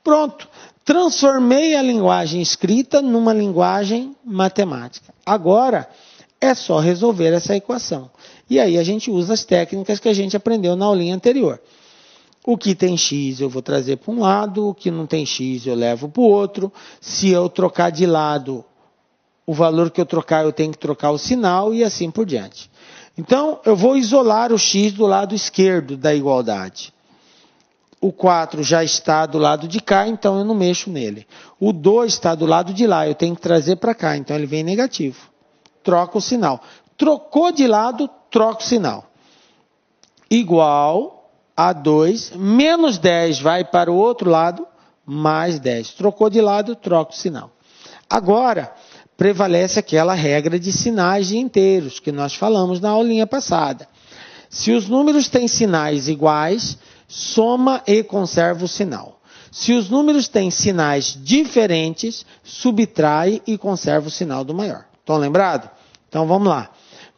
Pronto. Transformei a linguagem escrita numa linguagem matemática. Agora, é só resolver essa equação. E aí a gente usa as técnicas que a gente aprendeu na aulinha anterior. O que tem x eu vou trazer para um lado, o que não tem x eu levo para o outro. Se eu trocar de lado, o valor que eu trocar, eu tenho que trocar o sinal e assim por diante. Então, eu vou isolar o x do lado esquerdo da igualdade. O 4 já está do lado de cá, então eu não mexo nele. O 2 está do lado de lá, eu tenho que trazer para cá, então ele vem negativo. Troca o sinal. Trocou de lado, troca o sinal. Igual a 2, menos 10 vai para o outro lado, mais 10. Trocou de lado, troca o sinal. Agora, prevalece aquela regra de sinais de inteiros, que nós falamos na aulinha passada. Se os números têm sinais iguais, soma e conserva o sinal. Se os números têm sinais diferentes, subtrai e conserva o sinal do maior. Estão lembrados? Então vamos lá.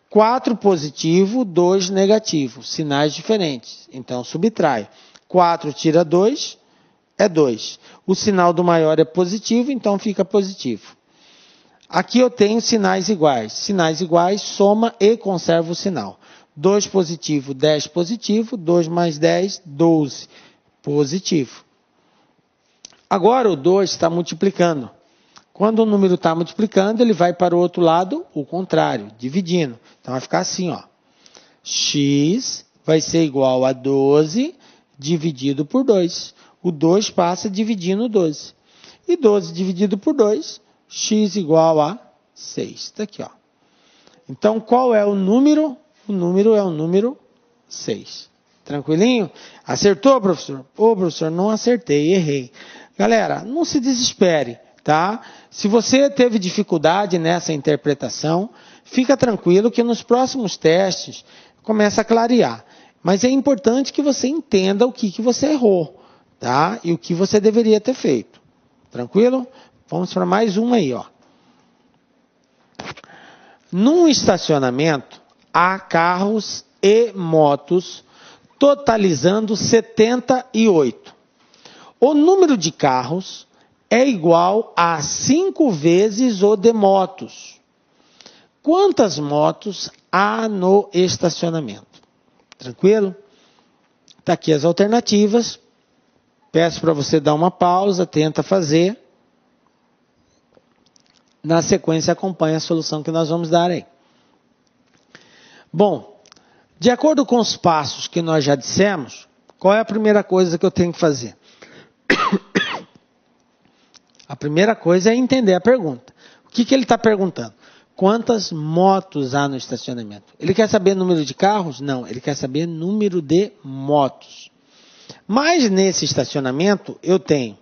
4 positivo, 2 negativo. Sinais diferentes. Então subtrai. 4 tira 2, é 2. O sinal do maior é positivo, então fica positivo. Aqui eu tenho sinais iguais. Sinais iguais, soma e conserva o sinal. 2 positivo, 10 positivo. 2 mais 10, 12 positivo. Agora o 2 está multiplicando. Quando o número está multiplicando, ele vai para o outro lado, o contrário, dividindo. Então vai ficar assim, ó. X vai ser igual a 12 dividido por 2. O 2 passa dividindo 12. E 12 dividido por 2, x igual a 6. Está aqui, ó. Então, qual é o número? O número é o número 6. Tranquilinho? Acertou, professor? Ô, professor, não acertei, errei. Galera, não se desespere, tá? Se você teve dificuldade nessa interpretação, fica tranquilo que nos próximos testes começa a clarear. Mas é importante que você entenda o que você errou, tá? E o que você deveria ter feito. Tranquilo? Vamos para mais uma aí, ó. Num estacionamento, há carros e motos totalizando 78. O número de carros é igual a 5 vezes o de motos. Quantas motos há no estacionamento? Tranquilo? Está aqui as alternativas. Peço para você dar uma pausa, tenta fazer. Na sequência, acompanha a solução que nós vamos dar aí. Bom, de acordo com os passos que nós já dissemos, qual é a primeira coisa que eu tenho que fazer? A primeira coisa é entender a pergunta. O que ele está perguntando? Quantas motos há no estacionamento? Ele quer saber número de carros? Não, ele quer saber número de motos. Mas nesse estacionamento eu tenho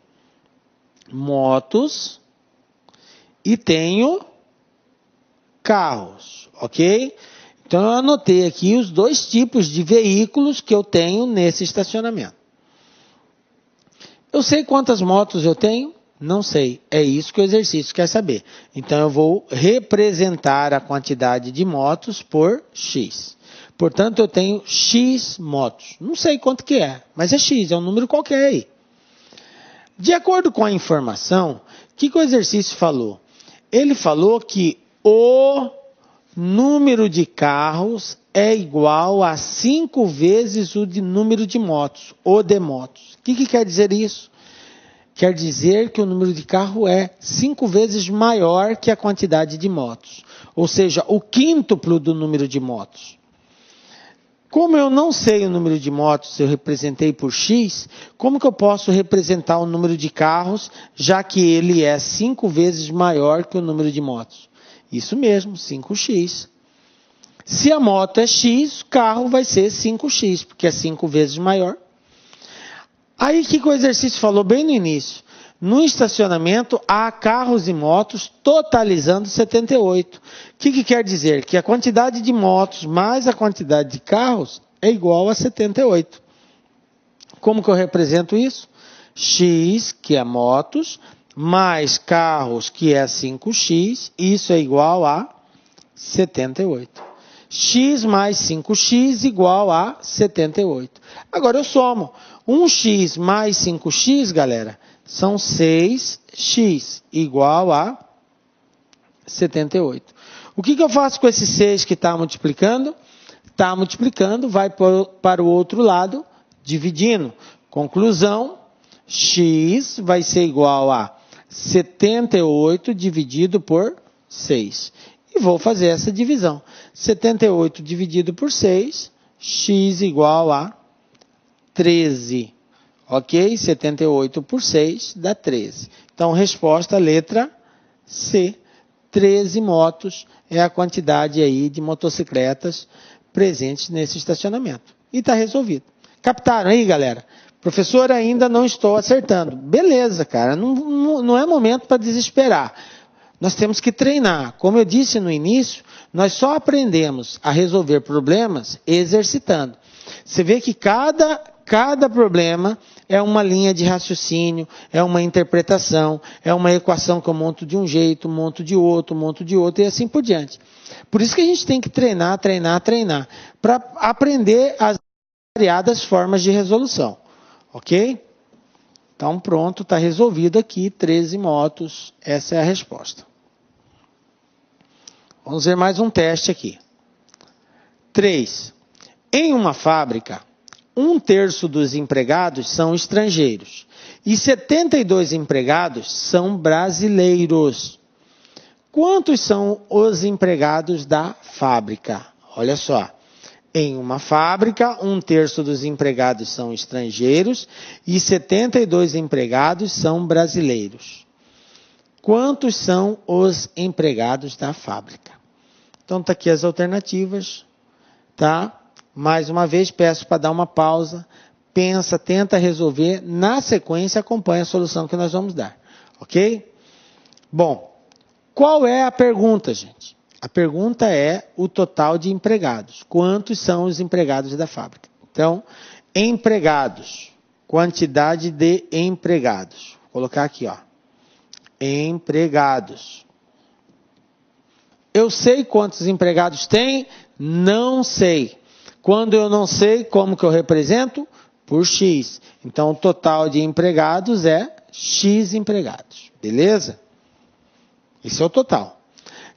motos e tenho carros, ok? Então eu anotei aqui os dois tipos de veículos que eu tenho nesse estacionamento. Eu sei quantas motos eu tenho? Não sei. É isso que o exercício quer saber. Então eu vou representar a quantidade de motos por X. Portanto, eu tenho X motos. Não sei quanto que é, mas é X, é um número qualquer aí. De acordo com a informação, o que o exercício falou? Ele falou que o número de carros é igual a 5 vezes o de número de motos, o de motos. O que quer dizer isso? Quer dizer que o número de carro é 5 vezes maior que a quantidade de motos. Ou seja, o quíntuplo do número de motos. Como eu não sei o número de motos, eu representei por X, como que eu posso representar o número de carros, já que ele é 5 vezes maior que o número de motos? Isso mesmo, 5x. Se a moto é X, o carro vai ser 5x, porque é 5 vezes maior. Aí o que o exercício falou bem no início? No estacionamento há carros e motos totalizando 78. O que quer dizer? Que a quantidade de motos mais a quantidade de carros é igual a 78. Como que eu represento isso? X, que é motos, mais carros, que é 5x, isso é igual a 78. X mais 5x igual a 78. Agora eu somo. 1x mais 5x, galera, são 6x, igual a 78. O que eu faço com esse 6 que está multiplicando? Está multiplicando, vai para o outro lado, dividindo. Conclusão, x vai ser igual a 78 dividido por 6. E vou fazer essa divisão. 78 dividido por 6, x igual a 13. Ok? 78 por 6 dá 13. Então, resposta, letra C. 13 motos é a quantidade aí de motocicletas presentes nesse estacionamento. E está resolvido. Captaram aí, galera? Professor, ainda não estou acertando. Beleza, cara, não é momento para desesperar. Nós temos que treinar. Como eu disse no início, nós só aprendemos a resolver problemas exercitando. Você vê que cada problema é uma linha de raciocínio, é uma interpretação, é uma equação que eu monto de um jeito, monto de outro e assim por diante. Por isso que a gente tem que treinar, para aprender as variadas formas de resolução. Ok? Então pronto, está resolvido aqui, 13 motos, essa é a resposta. Vamos ver mais um teste aqui. 3. Em uma fábrica, 1/3 dos empregados são estrangeiros e 72 empregados são brasileiros. Quantos são os empregados da fábrica? Olha só. Em uma fábrica, 1/3 dos empregados são estrangeiros e 72 empregados são brasileiros. Quantos são os empregados da fábrica? Então, está aqui as alternativas, tá? Mais uma vez, peço para dar uma pausa, pensa, tenta resolver, na sequência, acompanha a solução que nós vamos dar, ok? Bom, qual é a pergunta, gente? A pergunta é o total de empregados. Quantos são os empregados da fábrica? Então, empregados, quantidade de empregados. Vou colocar aqui, ó. Empregados. Eu sei quantos empregados tem? Não sei. Quando eu não sei, como que eu represento? Por X. Então, o total de empregados é X empregados. Beleza? Esse é o total.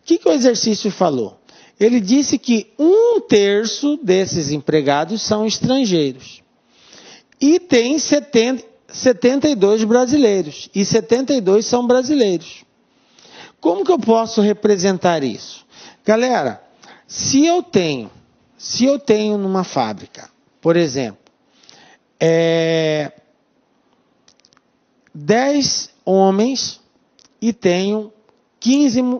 O que o exercício falou? Ele disse que 1/3 desses empregados são estrangeiros. E tem 72 brasileiros. E 72 são brasileiros. Como que eu posso representar isso? Galera, se eu tenho numa fábrica, por exemplo, 10 homens e tenho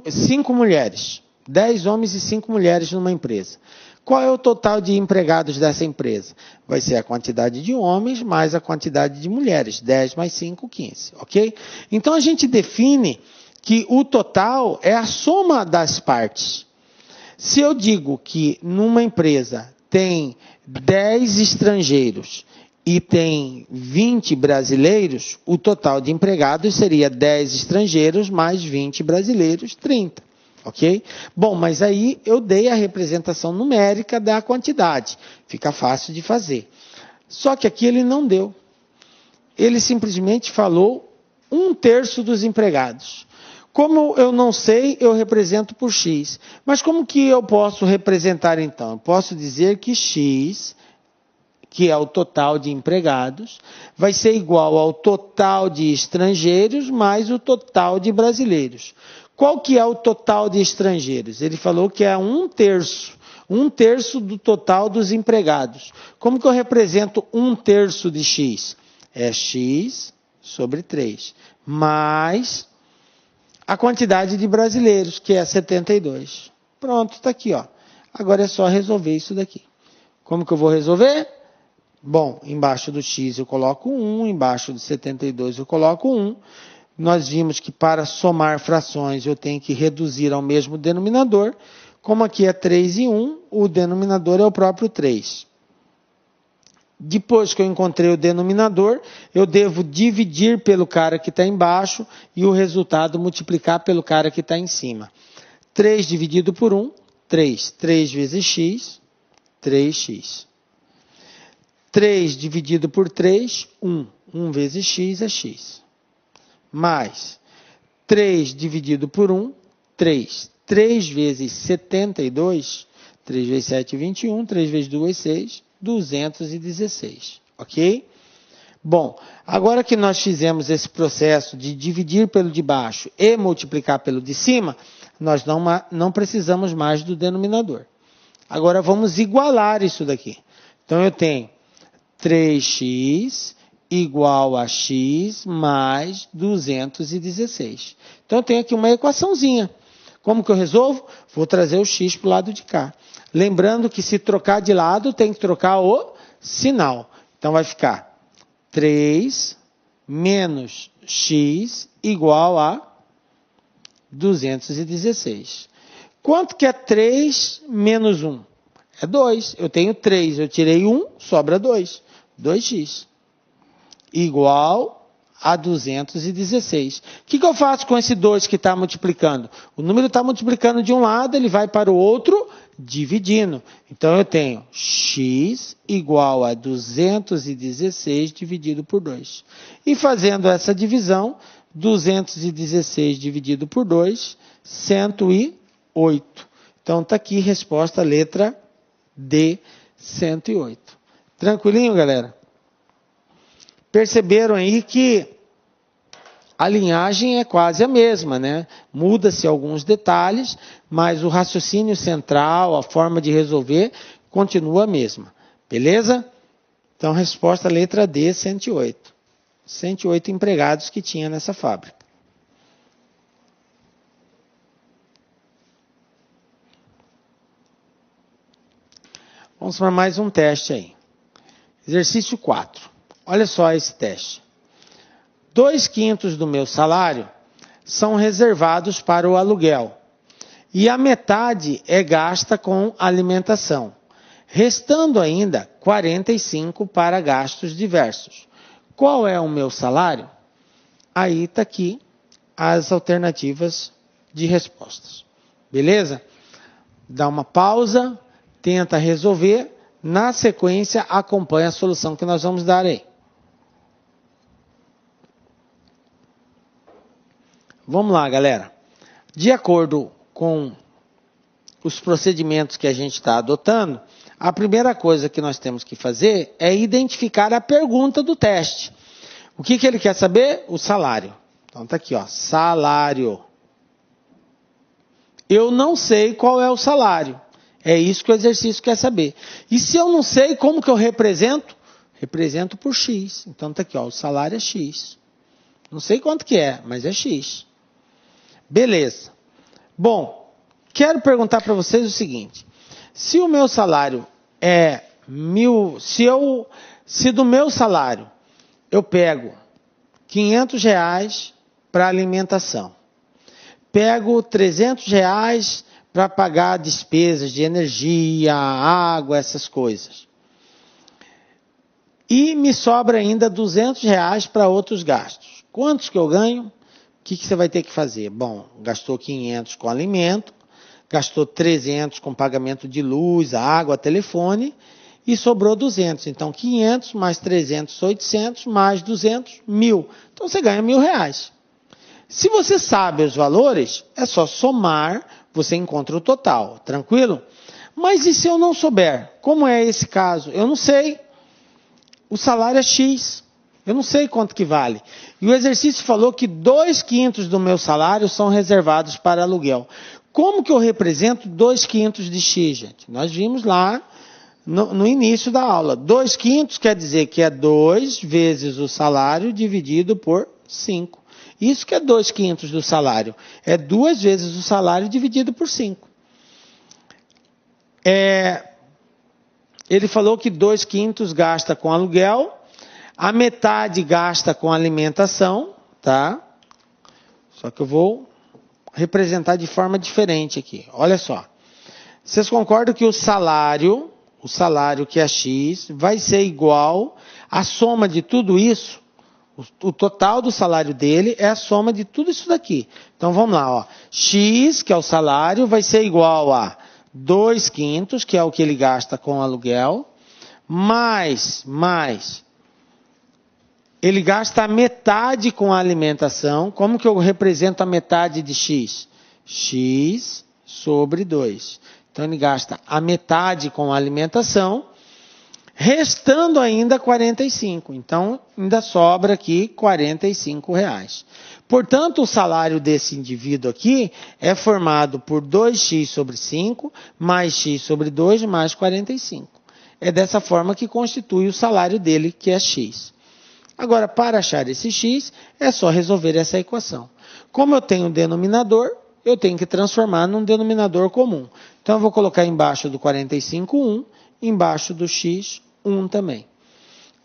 5 mulheres. 10 homens e 5 mulheres numa empresa. Qual é o total de empregados dessa empresa? Vai ser a quantidade de homens mais a quantidade de mulheres. 10 mais 5, 15. Ok? Então a gente define que o total é a soma das partes. Se eu digo que numa empresa tem 10 estrangeiros e tem 20 brasileiros, o total de empregados seria 10 estrangeiros mais 20 brasileiros, 30. Ok? Bom, mas aí eu dei a representação numérica da quantidade. Fica fácil de fazer. Só que aqui ele não deu. Ele simplesmente falou 1/3 dos empregados. Como eu não sei, eu represento por X. Mas como que eu posso representar então? Eu posso dizer que X, que é o total de empregados, vai ser igual ao total de estrangeiros mais o total de brasileiros. Qual que é o total de estrangeiros? Ele falou que é 1/3. 1/3 do total dos empregados. Como que eu represento 1/3 de X? É X sobre 3. Mais a quantidade de brasileiros, que é 72. Pronto, está aqui, ó. Agora é só resolver isso daqui. Como que eu vou resolver? Bom, embaixo do X eu coloco 1, embaixo do 72 eu coloco 1. Nós vimos que para somar frações eu tenho que reduzir ao mesmo denominador. Como aqui é 3 e 1, o denominador é o próprio 3. Depois que eu encontrei o denominador, eu devo dividir pelo cara que está embaixo e o resultado multiplicar pelo cara que está em cima. 3 dividido por 1, 3. 3 vezes x, 3x. 3 dividido por 3, 1. 1 vezes x é x. Mais 3 dividido por 1, 3. 3 vezes 72, 3 vezes 7, 21, 3 vezes 2, 6, 216. Ok? Bom, agora que nós fizemos esse processo de dividir pelo de baixo e multiplicar pelo de cima, nós não precisamos mais do denominador. Agora vamos igualar isso daqui. Então eu tenho 3x igual a x mais 216. Então eu tenho aqui uma equaçãozinha. Como que eu resolvo? Vou trazer o x para o lado de cá. Lembrando que se trocar de lado, tem que trocar o sinal. Então vai ficar 3 menos x igual a 216. Quanto que é 3 menos 1? É 2. Eu tenho 3, eu tirei 1, sobra 2. 2x. Igual a 216. O que eu faço com esse 2 que está multiplicando? O número está multiplicando de um lado, ele vai para o outro, dividindo. Então, eu tenho x igual a 216 dividido por 2. E fazendo essa divisão, 216 dividido por 2, 108. Então, está aqui resposta letra D, 108. Tranquilinho, galera? Perceberam aí que a linhagem é quase a mesma, né? Muda-se alguns detalhes, mas o raciocínio central, a forma de resolver, continua a mesma. Beleza? Então, resposta letra D, 108. 108 empregados que tinha nessa fábrica. Vamos para mais um teste aí. Exercício 4. Olha só esse teste. 2/5 do meu salário são reservados para o aluguel. E a metade é gasta com alimentação. Restando ainda 45 para gastos diversos. Qual é o meu salário? Aí está aqui as alternativas de respostas. Beleza? Dá uma pausa, tenta resolver. Na sequência, acompanha a solução que nós vamos dar aí. Vamos lá, galera. De acordo com os procedimentos que a gente está adotando, a primeira coisa que nós temos que fazer é identificar a pergunta do teste. O que ele quer saber? O salário. Então está aqui, ó, salário. Eu não sei qual é o salário. É isso que o exercício quer saber. E se eu não sei, como que eu represento? Represento por x. Então está aqui, ó, o salário é x. Não sei quanto que é, mas é x. Beleza. Bom, quero perguntar para vocês o seguinte. Se o meu salário é 1.000, se do meu salário eu pego R$500 para alimentação, pego R$300 para pagar despesas de energia, água, essas coisas, e me sobra ainda R$200 para outros gastos, quantos que eu ganho? O que você vai ter que fazer? Bom, gastou 500 com alimento, gastou 300 com pagamento de luz, água, telefone, e sobrou 200. Então, 500 mais 300, 800, mais 200, 1.000. Então, você ganha R$1.000. Se você sabe os valores, é só somar, você encontra o total. Tranquilo? Mas e se eu não souber? Como é esse caso? Eu não sei. O salário é X. Eu não sei quanto que vale. E o exercício falou que 2/5 do meu salário são reservados para aluguel. Como que eu represento 2/5 de X, gente? Nós vimos lá no início da aula. 2/5 quer dizer que é 2 vezes o salário dividido por 5. Isso que é 2/5 do salário. É 2 vezes o salário dividido por 5. Ele falou que 2/5 gasta com aluguel. A metade gasta com alimentação, tá? Só que eu vou representar de forma diferente aqui. Olha só. Vocês concordam que o salário que é X, vai ser igual à soma de tudo isso? O total do salário dele é a soma de tudo isso daqui. Então vamos lá, ó. X, que é o salário, vai ser igual a 2/5, que é o que ele gasta com aluguel, mais ele gasta a metade com a alimentação. Como que eu represento a metade de X? X sobre 2. Então, ele gasta a metade com a alimentação, restando ainda 45. Então, ainda sobra aqui R$45. Portanto, o salário desse indivíduo aqui é formado por 2x sobre 5, mais x sobre 2, mais 45. É dessa forma que constitui o salário dele, que é x. Agora, para achar esse x, é só resolver essa equação. Como eu tenho um denominador, eu tenho que transformar num denominador comum. Então, eu vou colocar embaixo do 45, 1, embaixo do x, 1 também.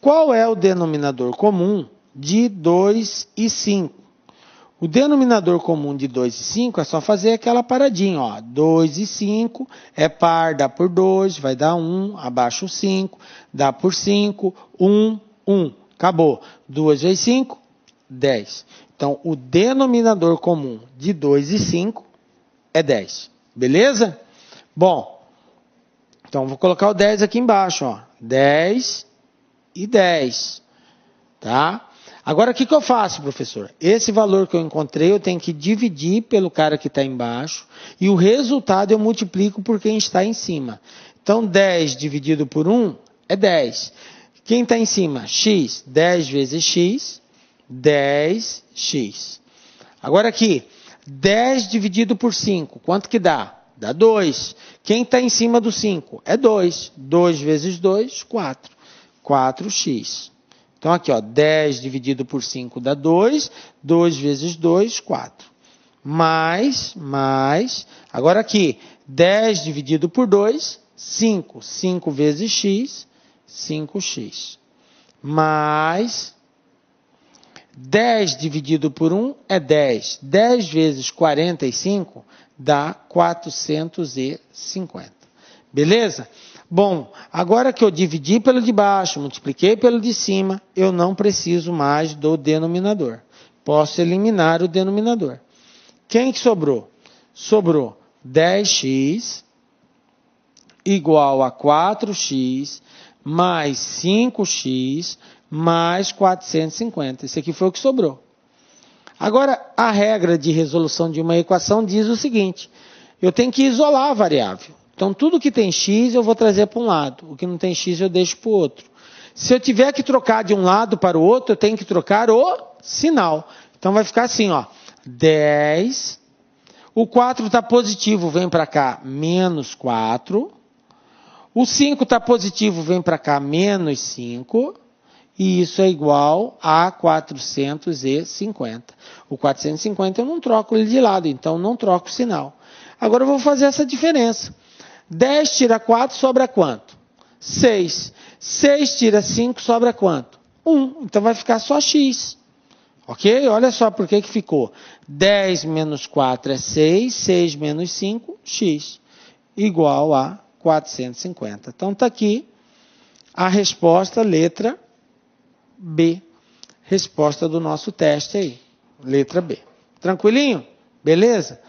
Qual é o denominador comum de 2 e 5? O denominador comum de 2 e 5 é só fazer aquela paradinha, ó. 2 e 5 é par, dá por 2, vai dar 1, abaixo o 5, dá por 5, 1, 1. Acabou. 2 vezes 5, 10. Então, o denominador comum de 2 e 5 é 10. Beleza? Bom, então vou colocar o 10 aqui embaixo, ó. 10 e 10. Tá? Agora, o que eu faço, professor? Esse valor que eu encontrei, eu tenho que dividir pelo cara que está embaixo e o resultado eu multiplico por quem está em cima. Então, 10 dividido por 1 é 10. Quem está em cima? X. 10 vezes X, 10x. Agora aqui, 10 dividido por 5, quanto que dá? Dá 2. Quem está em cima do 5? É 2. 2 vezes 2, 4. 4x. Então, aqui, ó, 10 dividido por 5 dá 2. 2 vezes 2, 4. Mais, agora aqui, 10 dividido por 2, 5. 5 vezes x, 5x. Mais, 10 dividido por 1 é 10. 10 vezes 45 dá 450. Beleza? Bom, agora que eu dividi pelo de baixo, multipliquei pelo de cima, eu não preciso mais do denominador. Posso eliminar o denominador. Quem que sobrou? Sobrou 10x igual a 4x mais 5x mais 450. Esse aqui foi o que sobrou. Agora, a regra de resolução de uma equação diz o seguinte: eu tenho que isolar a variável. Então, tudo que tem x eu vou trazer para um lado. O que não tem x eu deixo para o outro. Se eu tiver que trocar de um lado para o outro, eu tenho que trocar o sinal. Então, vai ficar assim, ó. 10. O 4 está positivo, vem para cá, menos 4. O 5 está positivo, vem para cá, menos 5. E isso é igual a 450. O 450 eu não troco ele de lado, então não troco o sinal. Agora eu vou fazer essa diferença. 10 tira 4, sobra quanto? 6. 6 tira 5, sobra quanto? 1. Então vai ficar só x. Ok? Olha só por que ficou. 10 menos 4 é 6. 6 menos 5, x. Igual a 450. Então está aqui a resposta, letra B. Resposta do nosso teste aí. Letra B. Tranquilinho? Beleza?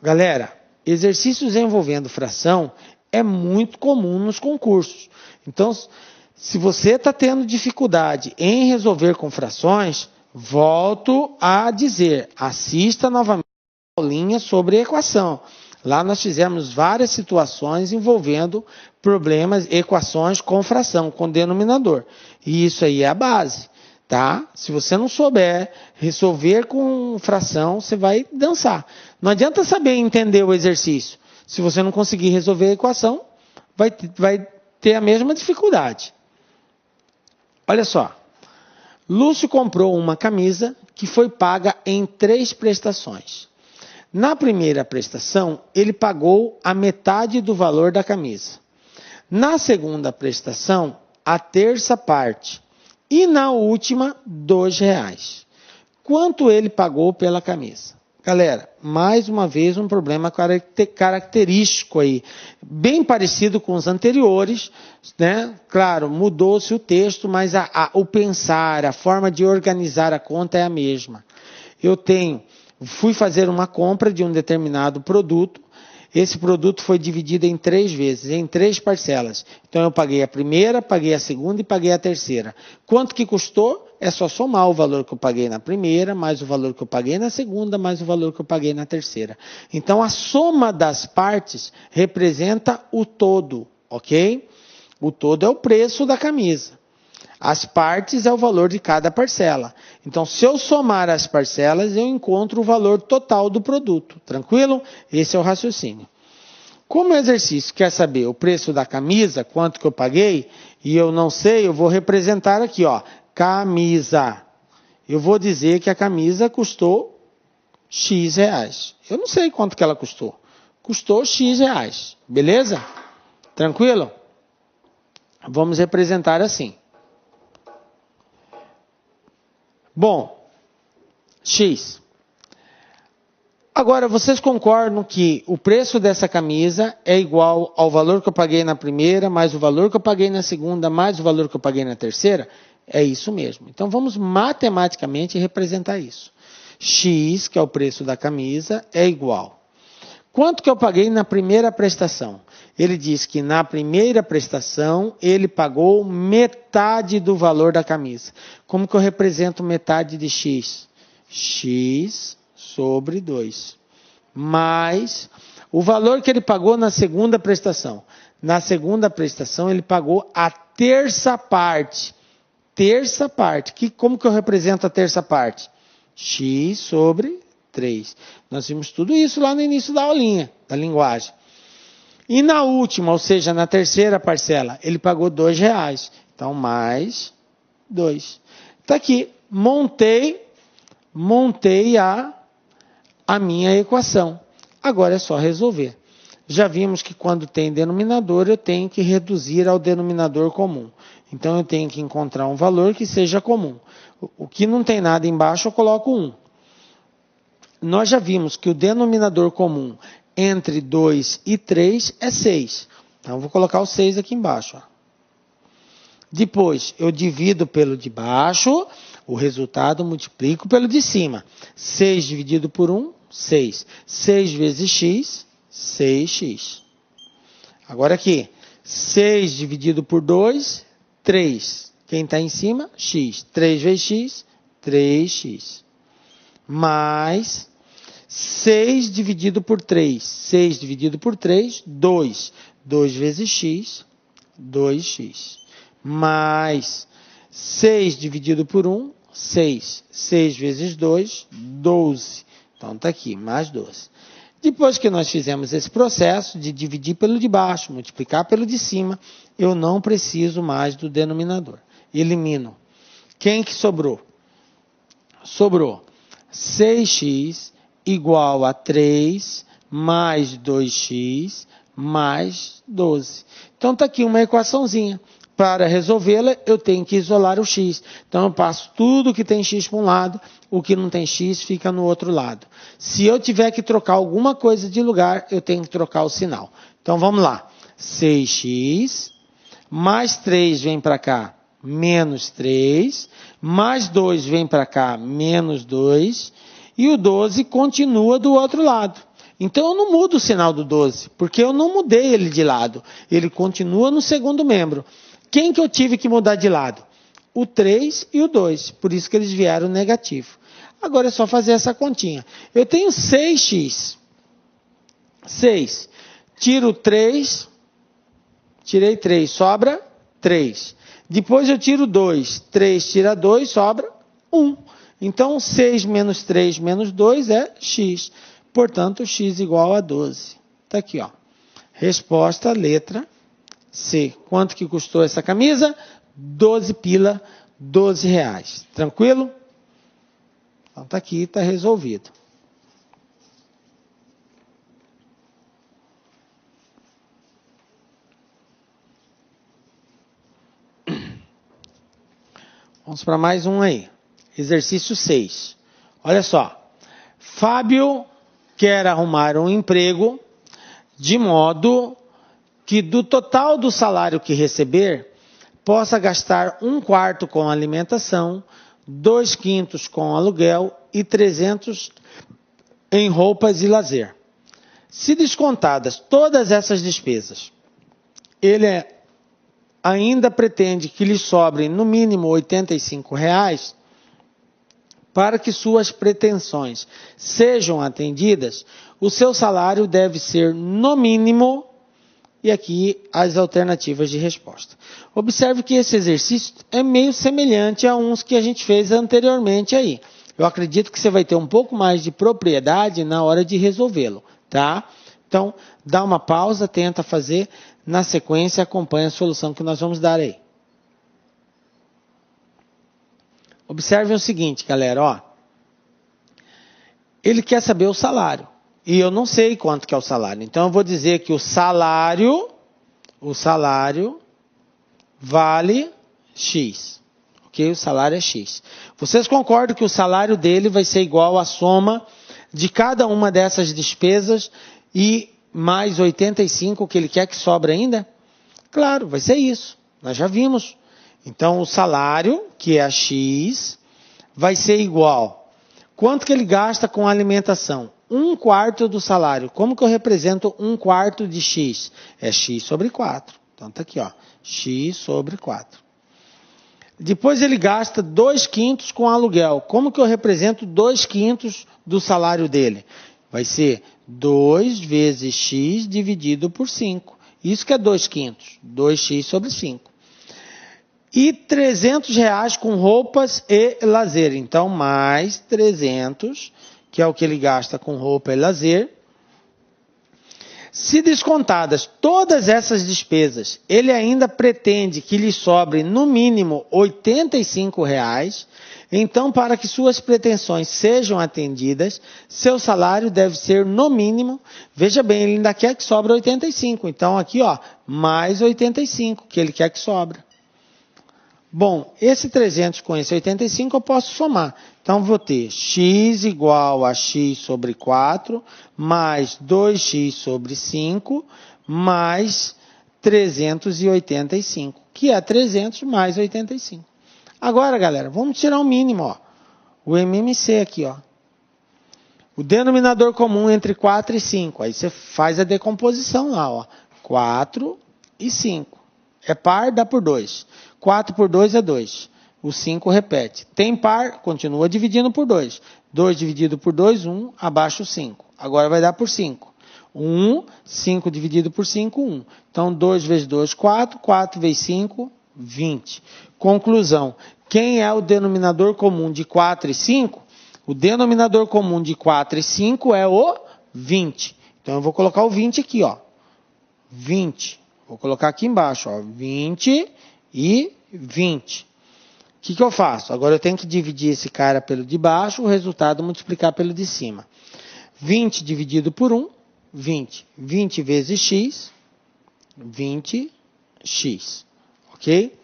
Galera, exercícios envolvendo fração é muito comum nos concursos. Então, se você está tendo dificuldade em resolver com frações, volto a dizer, assista novamente a aulinha sobre equação. Lá nós fizemos várias situações envolvendo problemas, equações com fração, com denominador. E isso aí é a base, tá? Se você não souber resolver com fração, você vai dançar. Não adianta saber entender o exercício. Se você não conseguir resolver a equação, vai ter a mesma dificuldade. Olha só. Lúcio comprou uma camisa que foi paga em 3 prestações. Na primeira prestação, ele pagou a metade do valor da camisa. Na segunda prestação, a terça parte. E na última, R$2. Quanto ele pagou pela camisa? Galera, mais uma vez um problema característico aí, bem parecido com os anteriores, né? Claro, mudou-se o texto, mas o pensar, a forma de organizar a conta é a mesma. Fui fazer uma compra de um determinado produto, esse produto foi dividido em 3 vezes, em 3 parcelas. Então eu paguei a primeira, paguei a segunda e paguei a terceira. Quanto que custou? É só somar o valor que eu paguei na primeira, mais o valor que eu paguei na segunda, mais o valor que eu paguei na terceira. Então a soma das partes representa o todo, ok? O todo é o preço da camisa. As partes é o valor de cada parcela. Então, se eu somar as parcelas, eu encontro o valor total do produto. Tranquilo? Esse é o raciocínio. Como o exercício quer saber o preço da camisa, quanto que eu paguei, e eu não sei, eu vou representar aqui, ó, camisa. Eu vou dizer que a camisa custou X reais. Eu não sei quanto que ela custou. Custou X reais. Beleza? Tranquilo? Vamos representar assim. Bom, X. Agora, vocês concordam que o preço dessa camisa é igual ao valor que eu paguei na primeira, mais o valor que eu paguei na segunda, mais o valor que eu paguei na terceira? É isso mesmo. Então, vamos matematicamente representar isso. X, que é o preço da camisa, é igual. Quanto que eu paguei na primeira prestação? Ele diz que na primeira prestação, ele pagou metade do valor da camisa. Como que eu represento metade de X? X sobre 2. Mais o valor que ele pagou na segunda prestação. Na segunda prestação, ele pagou a terça parte. Terça parte. Como que eu represento a terça parte? X sobre 3. Nós vimos tudo isso lá no início da aulinha, da linguagem. E na última, ou seja, na terceira parcela, ele pagou R$2. Então, mais 2. Está aqui. Montei a minha equação. Agora é só resolver. Já vimos que quando tem denominador, eu tenho que reduzir ao denominador comum. Então, eu tenho que encontrar um valor que seja comum. O que não tem nada embaixo, eu coloco 1. Nós já vimos que o denominador comum entre 2 e 3 é 6. Então, eu vou colocar o 6 aqui embaixo. Ó. Depois, eu divido pelo de baixo, o resultado multiplico pelo de cima. 6 dividido por 1, 6. 6 vezes x, 6x. Agora aqui, 6 dividido por 2, 3. Quem está em cima? X. 3 vezes x, 3x. Mais 6 dividido por 3. 6 dividido por 3, 2. 2 vezes x, 2x. Mais 6 dividido por 1, 6. 6 vezes 2, 12. Então está aqui, mais 12. Depois que nós fizemos esse processo de dividir pelo de baixo, multiplicar pelo de cima, eu não preciso mais do denominador. Elimino. Quem que sobrou? Sobrou 6x igual a 3 mais 2x mais 12. Então está aqui uma equaçãozinha. Para resolvê-la, eu tenho que isolar o x. Então, eu passo tudo que tem x para um lado, o que não tem x fica no outro lado. Se eu tiver que trocar alguma coisa de lugar, eu tenho que trocar o sinal. Então, vamos lá. 6x, mais 3 vem para cá, menos 3, mais 2 vem para cá, menos 2, e o 12 continua do outro lado. Então, eu não mudo o sinal do 12, porque eu não mudei ele de lado. Ele continua no segundo membro. Quem que eu tive que mudar de lado? O 3 e o 2. Por isso que eles vieram negativo. Agora é só fazer essa continha. Eu tenho 6x. 6. Tiro 3. Tirei 3. Sobra 3. Depois eu tiro 2. 3 tira 2. Sobra 1. Então, 6 menos 3 menos 2 é x. Portanto, x igual a 12. Está aqui, ó. Resposta, letra C. Quanto que custou essa camisa? 12 pila, 12 reais. Tranquilo? Então está aqui, está resolvido. Vamos para mais um aí. Exercício 6. Olha só. Fábio quer arrumar um emprego de modo que do total do salário que receber, possa gastar 1/4 com alimentação, 2/5 com aluguel e 300 em roupas e lazer. Se descontadas todas essas despesas, ele ainda pretende que lhe sobrem no mínimo R$ 85 para que suas pretensões sejam atendidas, o seu salário deve ser no mínimo. E aqui as alternativas de resposta. Observe que esse exercício é meio semelhante a uns que a gente fez anteriormente aí. Eu acredito que você vai ter um pouco mais de propriedade na hora de resolvê-lo, tá? Então, dá uma pausa, tenta fazer, na sequência acompanha a solução que nós vamos dar aí. Observem o seguinte, galera, ó. Ele quer saber o salário. E eu não sei quanto que é o salário. Então, eu vou dizer que o salário vale X. porque o salário é X. Vocês concordam que o salário dele vai ser igual à soma de cada uma dessas despesas e mais 85 que ele quer que sobre ainda? Claro, vai ser isso. Nós já vimos. Então, o salário, que é a X, vai ser igual. Quanto que ele gasta com alimentação? 1/4 do salário. Como que eu represento 1/4 de X? É X sobre 4. Então, está aqui, ó, X sobre 4. Depois ele gasta 2/5 com aluguel. Como que eu represento 2/5 do salário dele? Vai ser 2 vezes X dividido por 5. Isso que é 2/5. 2x sobre 5. E R$300 com roupas e lazer. Então, mais 300, que é o que ele gasta com roupa e lazer. Se descontadas todas essas despesas, ele ainda pretende que lhe sobre no mínimo R$85. Então, para que suas pretensões sejam atendidas, seu salário deve ser no mínimo, veja bem, ele ainda quer que sobre 85. Então, aqui, ó, mais 85, que ele quer que sobre. Bom, esse 300 com esse 85 eu posso somar. Então, vou ter x igual a x sobre 4, mais 2x sobre 5, mais 385, que é 300 mais 85. Agora, galera, vamos tirar o mínimo, ó. O MMC aqui, ó. O denominador comum entre 4 e 5. Aí você faz a decomposição lá, ó. 4 e 5. É par, dá por 2. 4 por 2 é 2. O 5 repete. Tem par, continua dividindo por 2. 2 dividido por 2, 1, abaixo o 5. Agora vai dar por 5. 1, 5 dividido por 5, 1. Então, 2 vezes 2, 4. 4 vezes 5, 20. Conclusão. Quem é o denominador comum de 4 e 5? O denominador comum de 4 e 5 é o 20. Então, eu vou colocar o 20 aqui, ó. 20. Vou colocar aqui embaixo, ó. 20 e 20. O que eu faço? Agora eu tenho que dividir esse cara pelo de baixo, o resultado multiplicar pelo de cima. 20 dividido por 1, 20. 20 vezes x, 20x. Ok?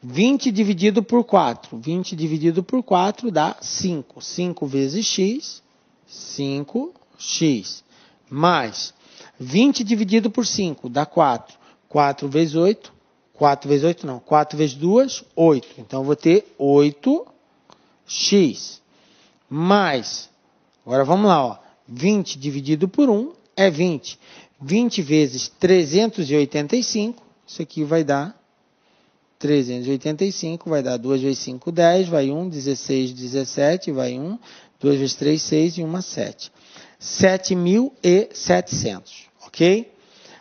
20 dividido por 4. 20 dividido por 4 dá 5. 5 vezes x, 5x. Mais 20 dividido por 5 dá 4. 4 vezes 8. 4 vezes 8 não. 4 vezes 2, 8. Então, eu vou ter 8x. Mais, agora vamos lá, ó. 20 dividido por 1 é 20. 20 vezes 385, isso aqui vai dar 385, vai dar 2 vezes 5, 10, vai 1, 16, 17, vai 1, 2 vezes 3, 6 e 1, 7. 7.700, ok?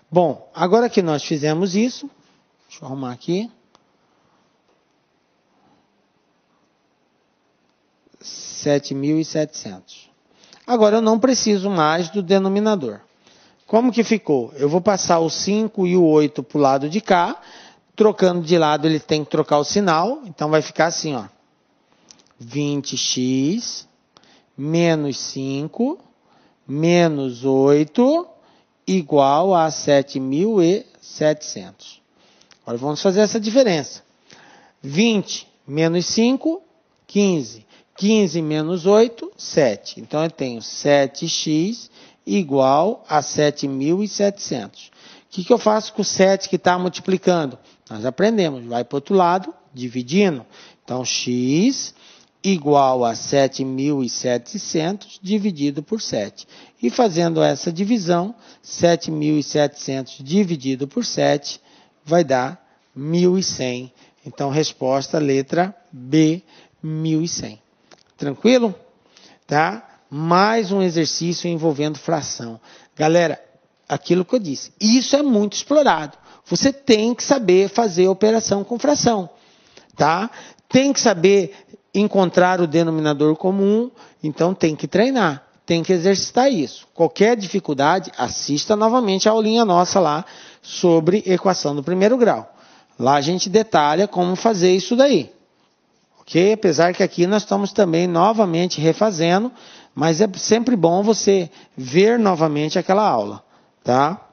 Bom, agora que nós fizemos isso, deixa eu arrumar aqui. 7.700. Agora eu não preciso mais do denominador. Como que ficou? Eu vou passar o 5 e o 8 para o lado de cá. Trocando de lado, ele tem que trocar o sinal. Então, vai ficar assim, ó. 20x menos 5 menos 8 igual a 7.700. Agora, vamos fazer essa diferença. 20 menos 5, 15. 15 menos 8, 7. Então, eu tenho 7x igual a 7.700. O que eu faço com o 7 que está multiplicando? Nós aprendemos, vai para o outro lado, dividindo. Então, x igual a 7.700 dividido por 7. E fazendo essa divisão, 7.700 dividido por 7 vai dar 1.100. Então, resposta, letra B, 1.100. Tranquilo? Tá? Mais um exercício envolvendo fração. Galera, aquilo que eu disse, isso é muito explorado. Você tem que saber fazer operação com fração, tá? Tem que saber encontrar o denominador comum, então tem que treinar, tem que exercitar isso. Qualquer dificuldade, assista novamente a aulinha nossa lá sobre equação do primeiro grau. Lá a gente detalha como fazer isso daí. Ok? Apesar que aqui nós estamos também novamente refazendo, mas é sempre bom você ver novamente aquela aula, tá?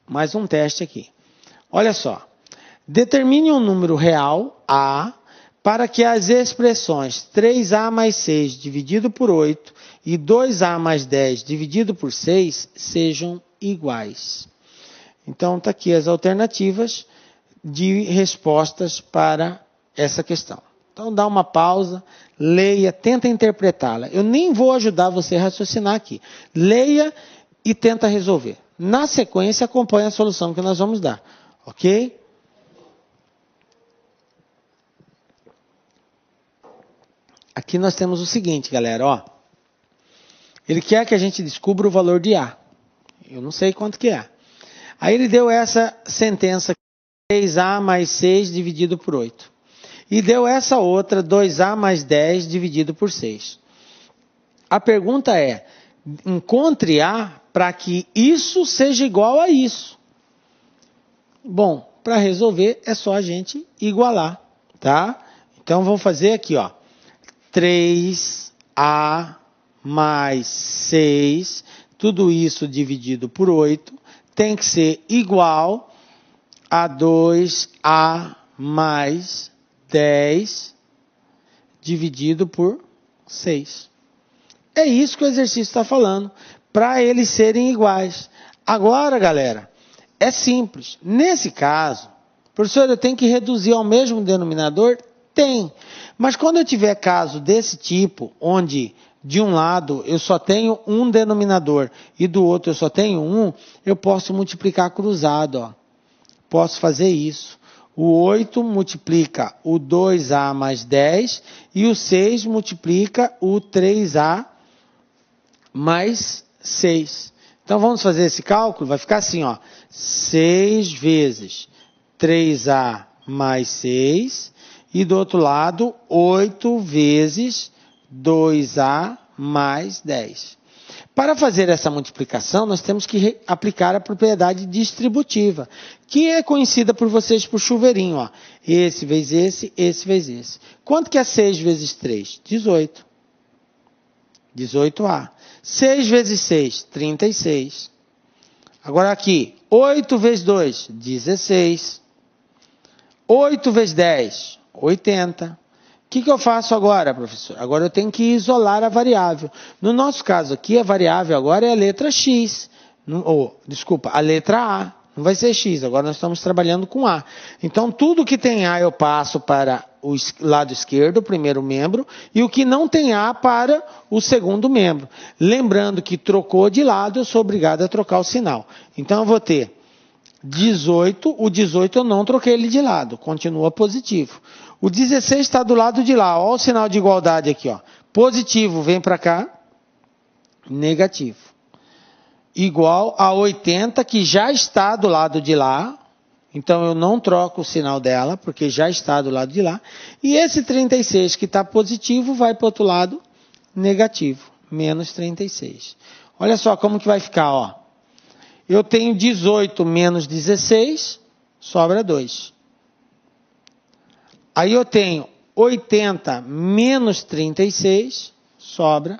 Mais um teste aqui. Olha só. Determine um número real, A, para que as expressões 3A mais 6 dividido por 8 e 2A mais 10 dividido por 6 sejam iguais. Então, está aqui as alternativas de respostas para essa questão. Então, dá uma pausa, leia, tenta interpretá-la. Eu nem vou ajudar você a raciocinar aqui. Leia e tenta resolver. Na sequência, acompanhe a solução que nós vamos dar. Ok? Aqui nós temos o seguinte, galera, ó. Ele quer que a gente descubra o valor de A. Eu não sei quanto que é. Aí ele deu essa sentença, 3A mais 6 dividido por 8. E deu essa outra, 2A mais 10 dividido por 6. A pergunta é, encontre A para que isso seja igual a isso. Bom, para resolver é só a gente igualar, tá? Então vamos fazer aqui, ó. 3A mais 6, tudo isso dividido por 8, tem que ser igual a 2A mais 10 dividido por 6. É isso que o exercício está falando, para eles serem iguais. Agora, galera, é simples. Nesse caso, professor, eu tenho que reduzir ao mesmo denominador? Tem. Mas quando eu tiver caso desse tipo, onde de um lado eu só tenho um denominador e do outro eu só tenho um, eu posso multiplicar cruzado, ó. Posso fazer isso. O 8 multiplica o 2A mais 10 e o 6 multiplica o 3A mais 6. Então vamos fazer esse cálculo, vai ficar assim, ó. 6 vezes 3A mais 6 e do outro lado 8 vezes 2A mais 10. Para fazer essa multiplicação, nós temos que aplicar a propriedade distributiva, que é conhecida por vocês por chuveirinho, ó. Esse vezes esse vezes esse. Quanto que é 6 vezes 3? 18. 18A. 6 vezes 6, 36. Agora aqui, 8 vezes 2, 16. 8 vezes 10, 80. O que eu faço agora, professor? Agora eu tenho que isolar a variável. No nosso caso aqui, a variável agora é a letra X. A letra A. Não vai ser X, agora nós estamos trabalhando com A. Então, tudo que tem A eu passo para o lado esquerdo, o primeiro membro, e o que não tem A para o segundo membro. Lembrando que trocou de lado, eu sou obrigado a trocar o sinal. Então, eu vou ter 18, o 18 eu não troquei ele de lado, continua positivo. O 16 está do lado de lá, olha o sinal de igualdade aqui, ó. Positivo vem para cá, negativo. Igual a 80, que já está do lado de lá, então eu não troco o sinal dela, porque já está do lado de lá. E esse 36 que está positivo vai para o outro lado, negativo, menos 36. Olha só como que vai ficar, ó. Eu tenho 18 menos 16, sobra 2. Aí eu tenho 80 menos 36, sobra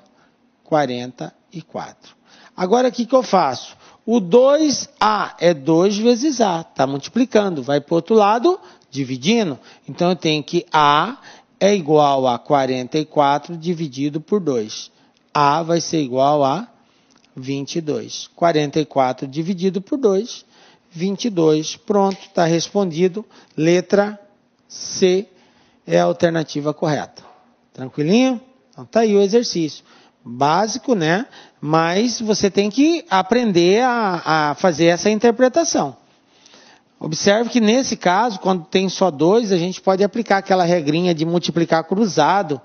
44. Agora o que eu faço? O 2A é 2 vezes A, está multiplicando, vai para o outro lado, dividindo. Então eu tenho que A é igual a 44 dividido por 2. A vai ser igual a 22. 44 dividido por 2, 22. Pronto, está respondido. Letra C é a alternativa correta. Tranquilinho? Então tá aí o exercício. Básico, né? Mas você tem que aprender a fazer essa interpretação. Observe que nesse caso, quando tem só 2, a gente pode aplicar aquela regrinha de multiplicar cruzado,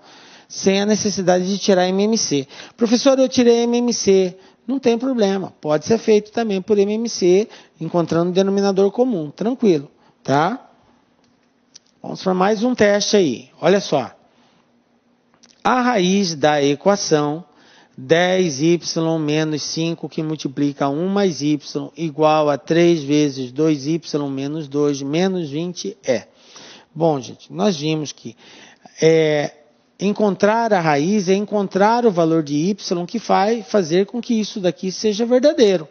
sem a necessidade de tirar MMC. Professor, eu tirei MMC. Não tem problema. Pode ser feito também por MMC, encontrando um denominador comum. Tranquilo, tá? Vamos para mais um teste aí. Olha só. A raiz da equação 10y menos 5 que multiplica 1 mais y igual a 3 vezes 2y menos 2 menos 20 é. Bom, gente, nós vimos que encontrar a raiz é encontrar o valor de y que vai fazer com que isso daqui seja verdadeiro.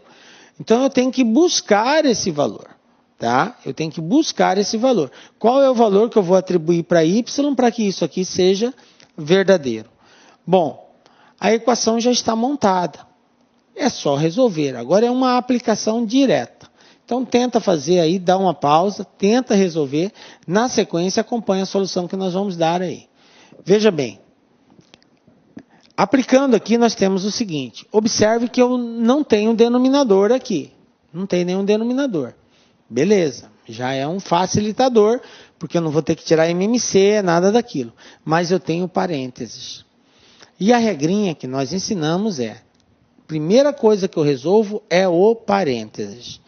Então, eu tenho que buscar esse valor. tá? Eu tenho que buscar esse valor. Qual é o valor que eu vou atribuir para y para que isso aqui seja verdadeiro? Bom, a equação já está montada. É só resolver. Agora é uma aplicação direta. Então tenta fazer aí, dá uma pausa, tenta resolver. Na sequência, acompanha a solução que nós vamos dar aí. Veja bem. Aplicando aqui, nós temos o seguinte. Observe que eu não tenho denominador aqui. Não tem nenhum denominador. Beleza. Já é um facilitador, porque eu não vou ter que tirar MMC, nada daquilo. Mas eu tenho parênteses. E a regrinha que nós ensinamos é, primeira coisa que eu resolvo é o parênteses.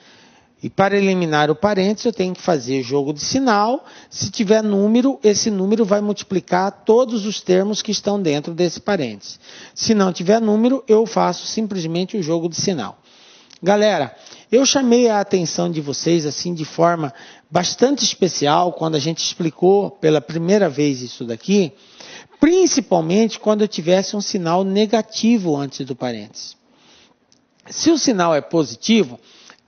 E para eliminar o parênteses, eu tenho que fazer jogo de sinal. Se tiver número, esse número vai multiplicar todos os termos que estão dentro desse parênteses. Se não tiver número, eu faço simplesmente o jogo de sinal. Galera, eu chamei a atenção de vocês assim de forma bastante especial quando a gente explicou pela primeira vez isso daqui, principalmente quando eu tivesse um sinal negativo antes do parênteses. Se o sinal é positivo,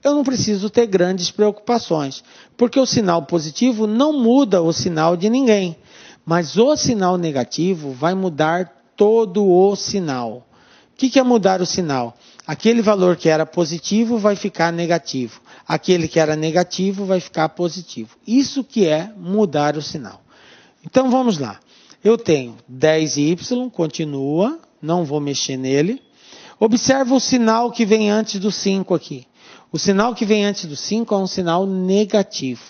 eu não preciso ter grandes preocupações, porque o sinal positivo não muda o sinal de ninguém, mas o sinal negativo vai mudar todo o sinal. O que é mudar o sinal? Aquele valor que era positivo vai ficar negativo, aquele que era negativo vai ficar positivo. Isso que é mudar o sinal. Então vamos lá. Eu tenho 10y, continua, não vou mexer nele. Observa o sinal que vem antes do 5 aqui. O sinal que vem antes do 5 é um sinal negativo.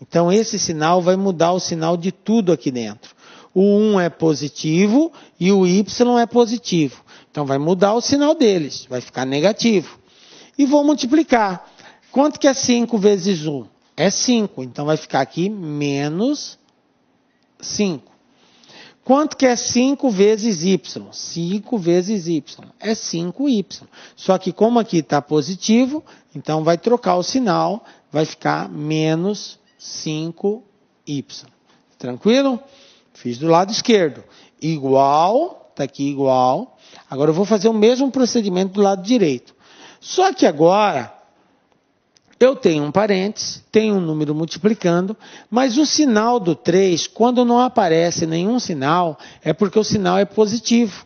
Então, esse sinal vai mudar o sinal de tudo aqui dentro. O 1 é positivo e o y é positivo. Então, vai mudar o sinal deles. Vai ficar negativo. E vou multiplicar. Quanto que é 5 vezes 1? É 5. Então, vai ficar aqui menos 5. Quanto que é 5 vezes y? 5 vezes y. É 5y. Só que como aqui está positivo, então vai trocar o sinal, vai ficar menos 5y. Tranquilo? Fiz do lado esquerdo. Igual, está aqui igual. Agora eu vou fazer o mesmo procedimento do lado direito. Só que agora eu tenho um parênteses, tenho um número multiplicando, mas o sinal do 3, quando não aparece nenhum sinal, é porque o sinal é positivo.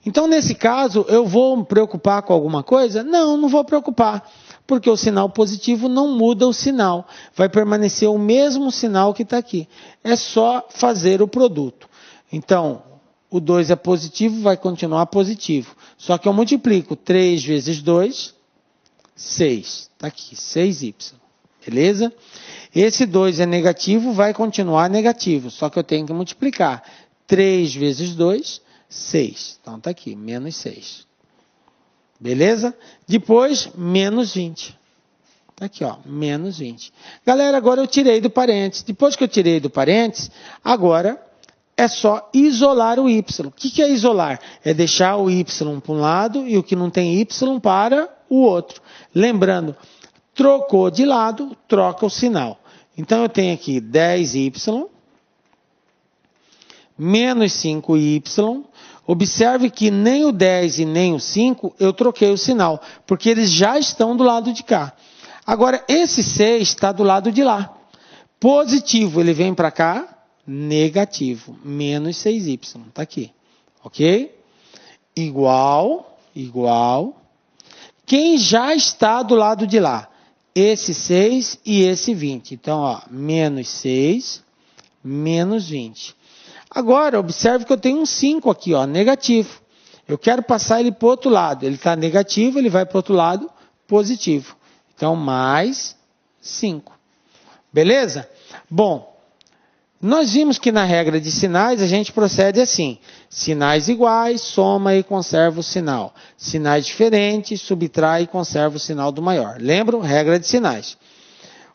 Então, nesse caso, eu vou me preocupar com alguma coisa? Não, não vou preocupar, porque o sinal positivo não muda o sinal. Vai permanecer o mesmo sinal que está aqui. É só fazer o produto. Então, o 2 é positivo, vai continuar positivo. Só que eu multiplico 3 vezes 2... 6, está aqui, 6y, beleza? Esse 2 é negativo, vai continuar negativo, só que eu tenho que multiplicar. 3 vezes 2, 6, então está aqui, menos 6. Beleza? Depois, menos 20. Está aqui, ó, menos 20. Galera, agora eu tirei do parênteses. Depois que eu tirei do parênteses, agora é só isolar o y. O que é isolar? É deixar o y para um lado e o que não tem y para o outro. Lembrando, trocou de lado, troca o sinal. Então, eu tenho aqui 10y menos 5y. Observe que nem o 10 e nem o 5 eu troquei o sinal, porque eles já estão do lado de cá. Agora, esse 6 está do lado de lá. Positivo, ele vem para cá. Negativo, menos 6y. Está aqui. Ok? Igual. Quem já está do lado de lá? Esse 6 e esse 20. Então, ó, menos 6, menos 20. Agora, observe que eu tenho um 5 aqui, ó, negativo. Eu quero passar ele para o outro lado. Ele está negativo, ele vai para o outro lado, positivo. Então, mais 5. Beleza? Bom, nós vimos que na regra de sinais a gente procede assim. Sinais iguais, soma e conserva o sinal. Sinais diferentes, subtrai e conserva o sinal do maior. Lembram? Regra de sinais.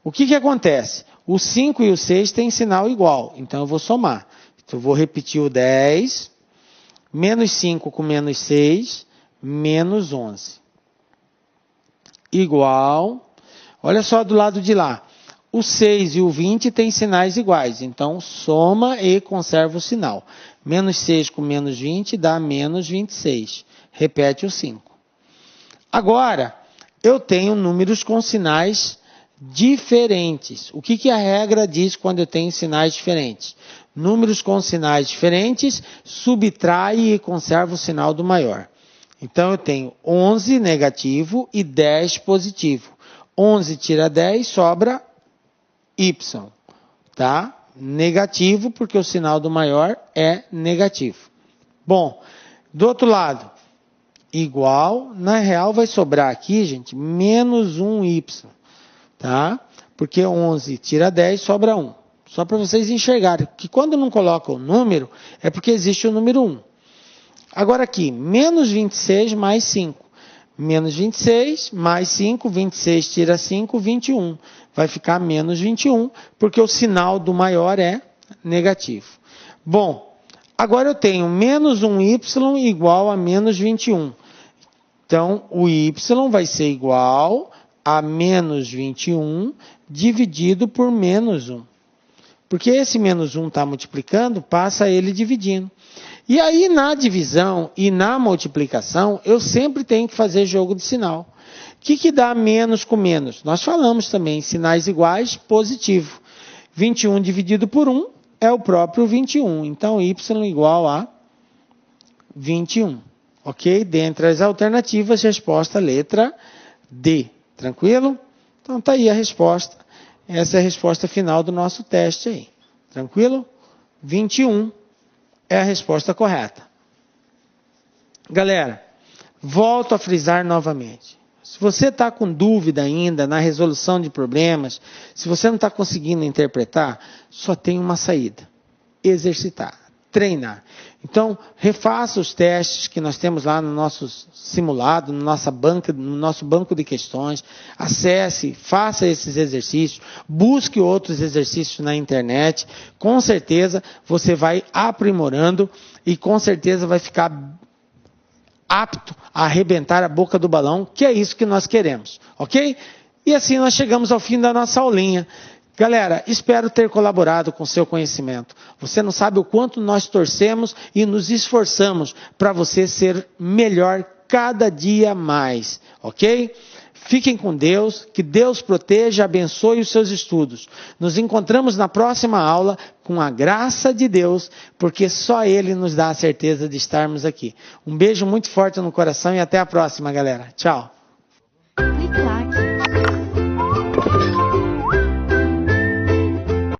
O que acontece? O 5 e o 6 têm sinal igual, então eu vou somar. Então eu vou repetir o 10, menos 5 com menos 6, menos 11. Igual, olha só do lado de lá. O 6 e o 20 têm sinais iguais, então soma e conserva o sinal. Menos 6 com menos 20 dá menos 26. Repete o 5. Agora, eu tenho números com sinais diferentes. O que a regra diz quando eu tenho sinais diferentes? Números com sinais diferentes, subtrai e conserva o sinal do maior. Então, eu tenho 11 negativo e 10 positivo. 11 tira 10, sobra Y. Tá? Negativo, porque o sinal do maior é negativo. Bom, do outro lado, igual, na real vai sobrar aqui, gente, menos 1Y. Tá? Porque 11 tira 10, sobra 1. Só para vocês enxergarem que quando não coloca o número, é porque existe o número 1. Agora aqui, menos 26 mais 5. Menos 26 mais 5, 26 tira 5, 21. Vai ficar menos 21, porque o sinal do maior é negativo. Bom, agora eu tenho menos 1y igual a menos 21. Então, o y vai ser igual a menos 21 dividido por menos 1. Porque esse menos 1 está multiplicando, passa ele dividindo. E aí, na divisão e na multiplicação, eu sempre tenho que fazer jogo de sinal. O que dá menos com menos? Nós falamos também, sinais iguais, positivo. 21 dividido por 1 é o próprio 21. Então, y igual a 21. Ok? Dentre as alternativas, resposta letra D. Tranquilo? Então, está aí a resposta. Essa é a resposta final do nosso teste aí. Tranquilo? 21 é a resposta correta. Galera, volto a frisar novamente. Se você está com dúvida ainda na resolução de problemas, se você não está conseguindo interpretar, só tem uma saída. Exercitar, treinar. Então, refaça os testes que nós temos lá no nosso simulado, no nosso banco de questões. Acesse, faça esses exercícios, busque outros exercícios na internet. Com certeza, você vai aprimorando e com certeza vai ficar apto a arrebentar a boca do balão, que é isso que nós queremos, ok? E assim nós chegamos ao fim da nossa aulinha. Galera, espero ter colaborado com o seu conhecimento. Você não sabe o quanto nós torcemos e nos esforçamos para você ser melhor cada dia mais, ok? Fiquem com Deus, que Deus proteja e abençoe os seus estudos. Nos encontramos na próxima aula com a graça de Deus, porque só Ele nos dá a certeza de estarmos aqui. Um beijo muito forte no coração e até a próxima, galera. Tchau.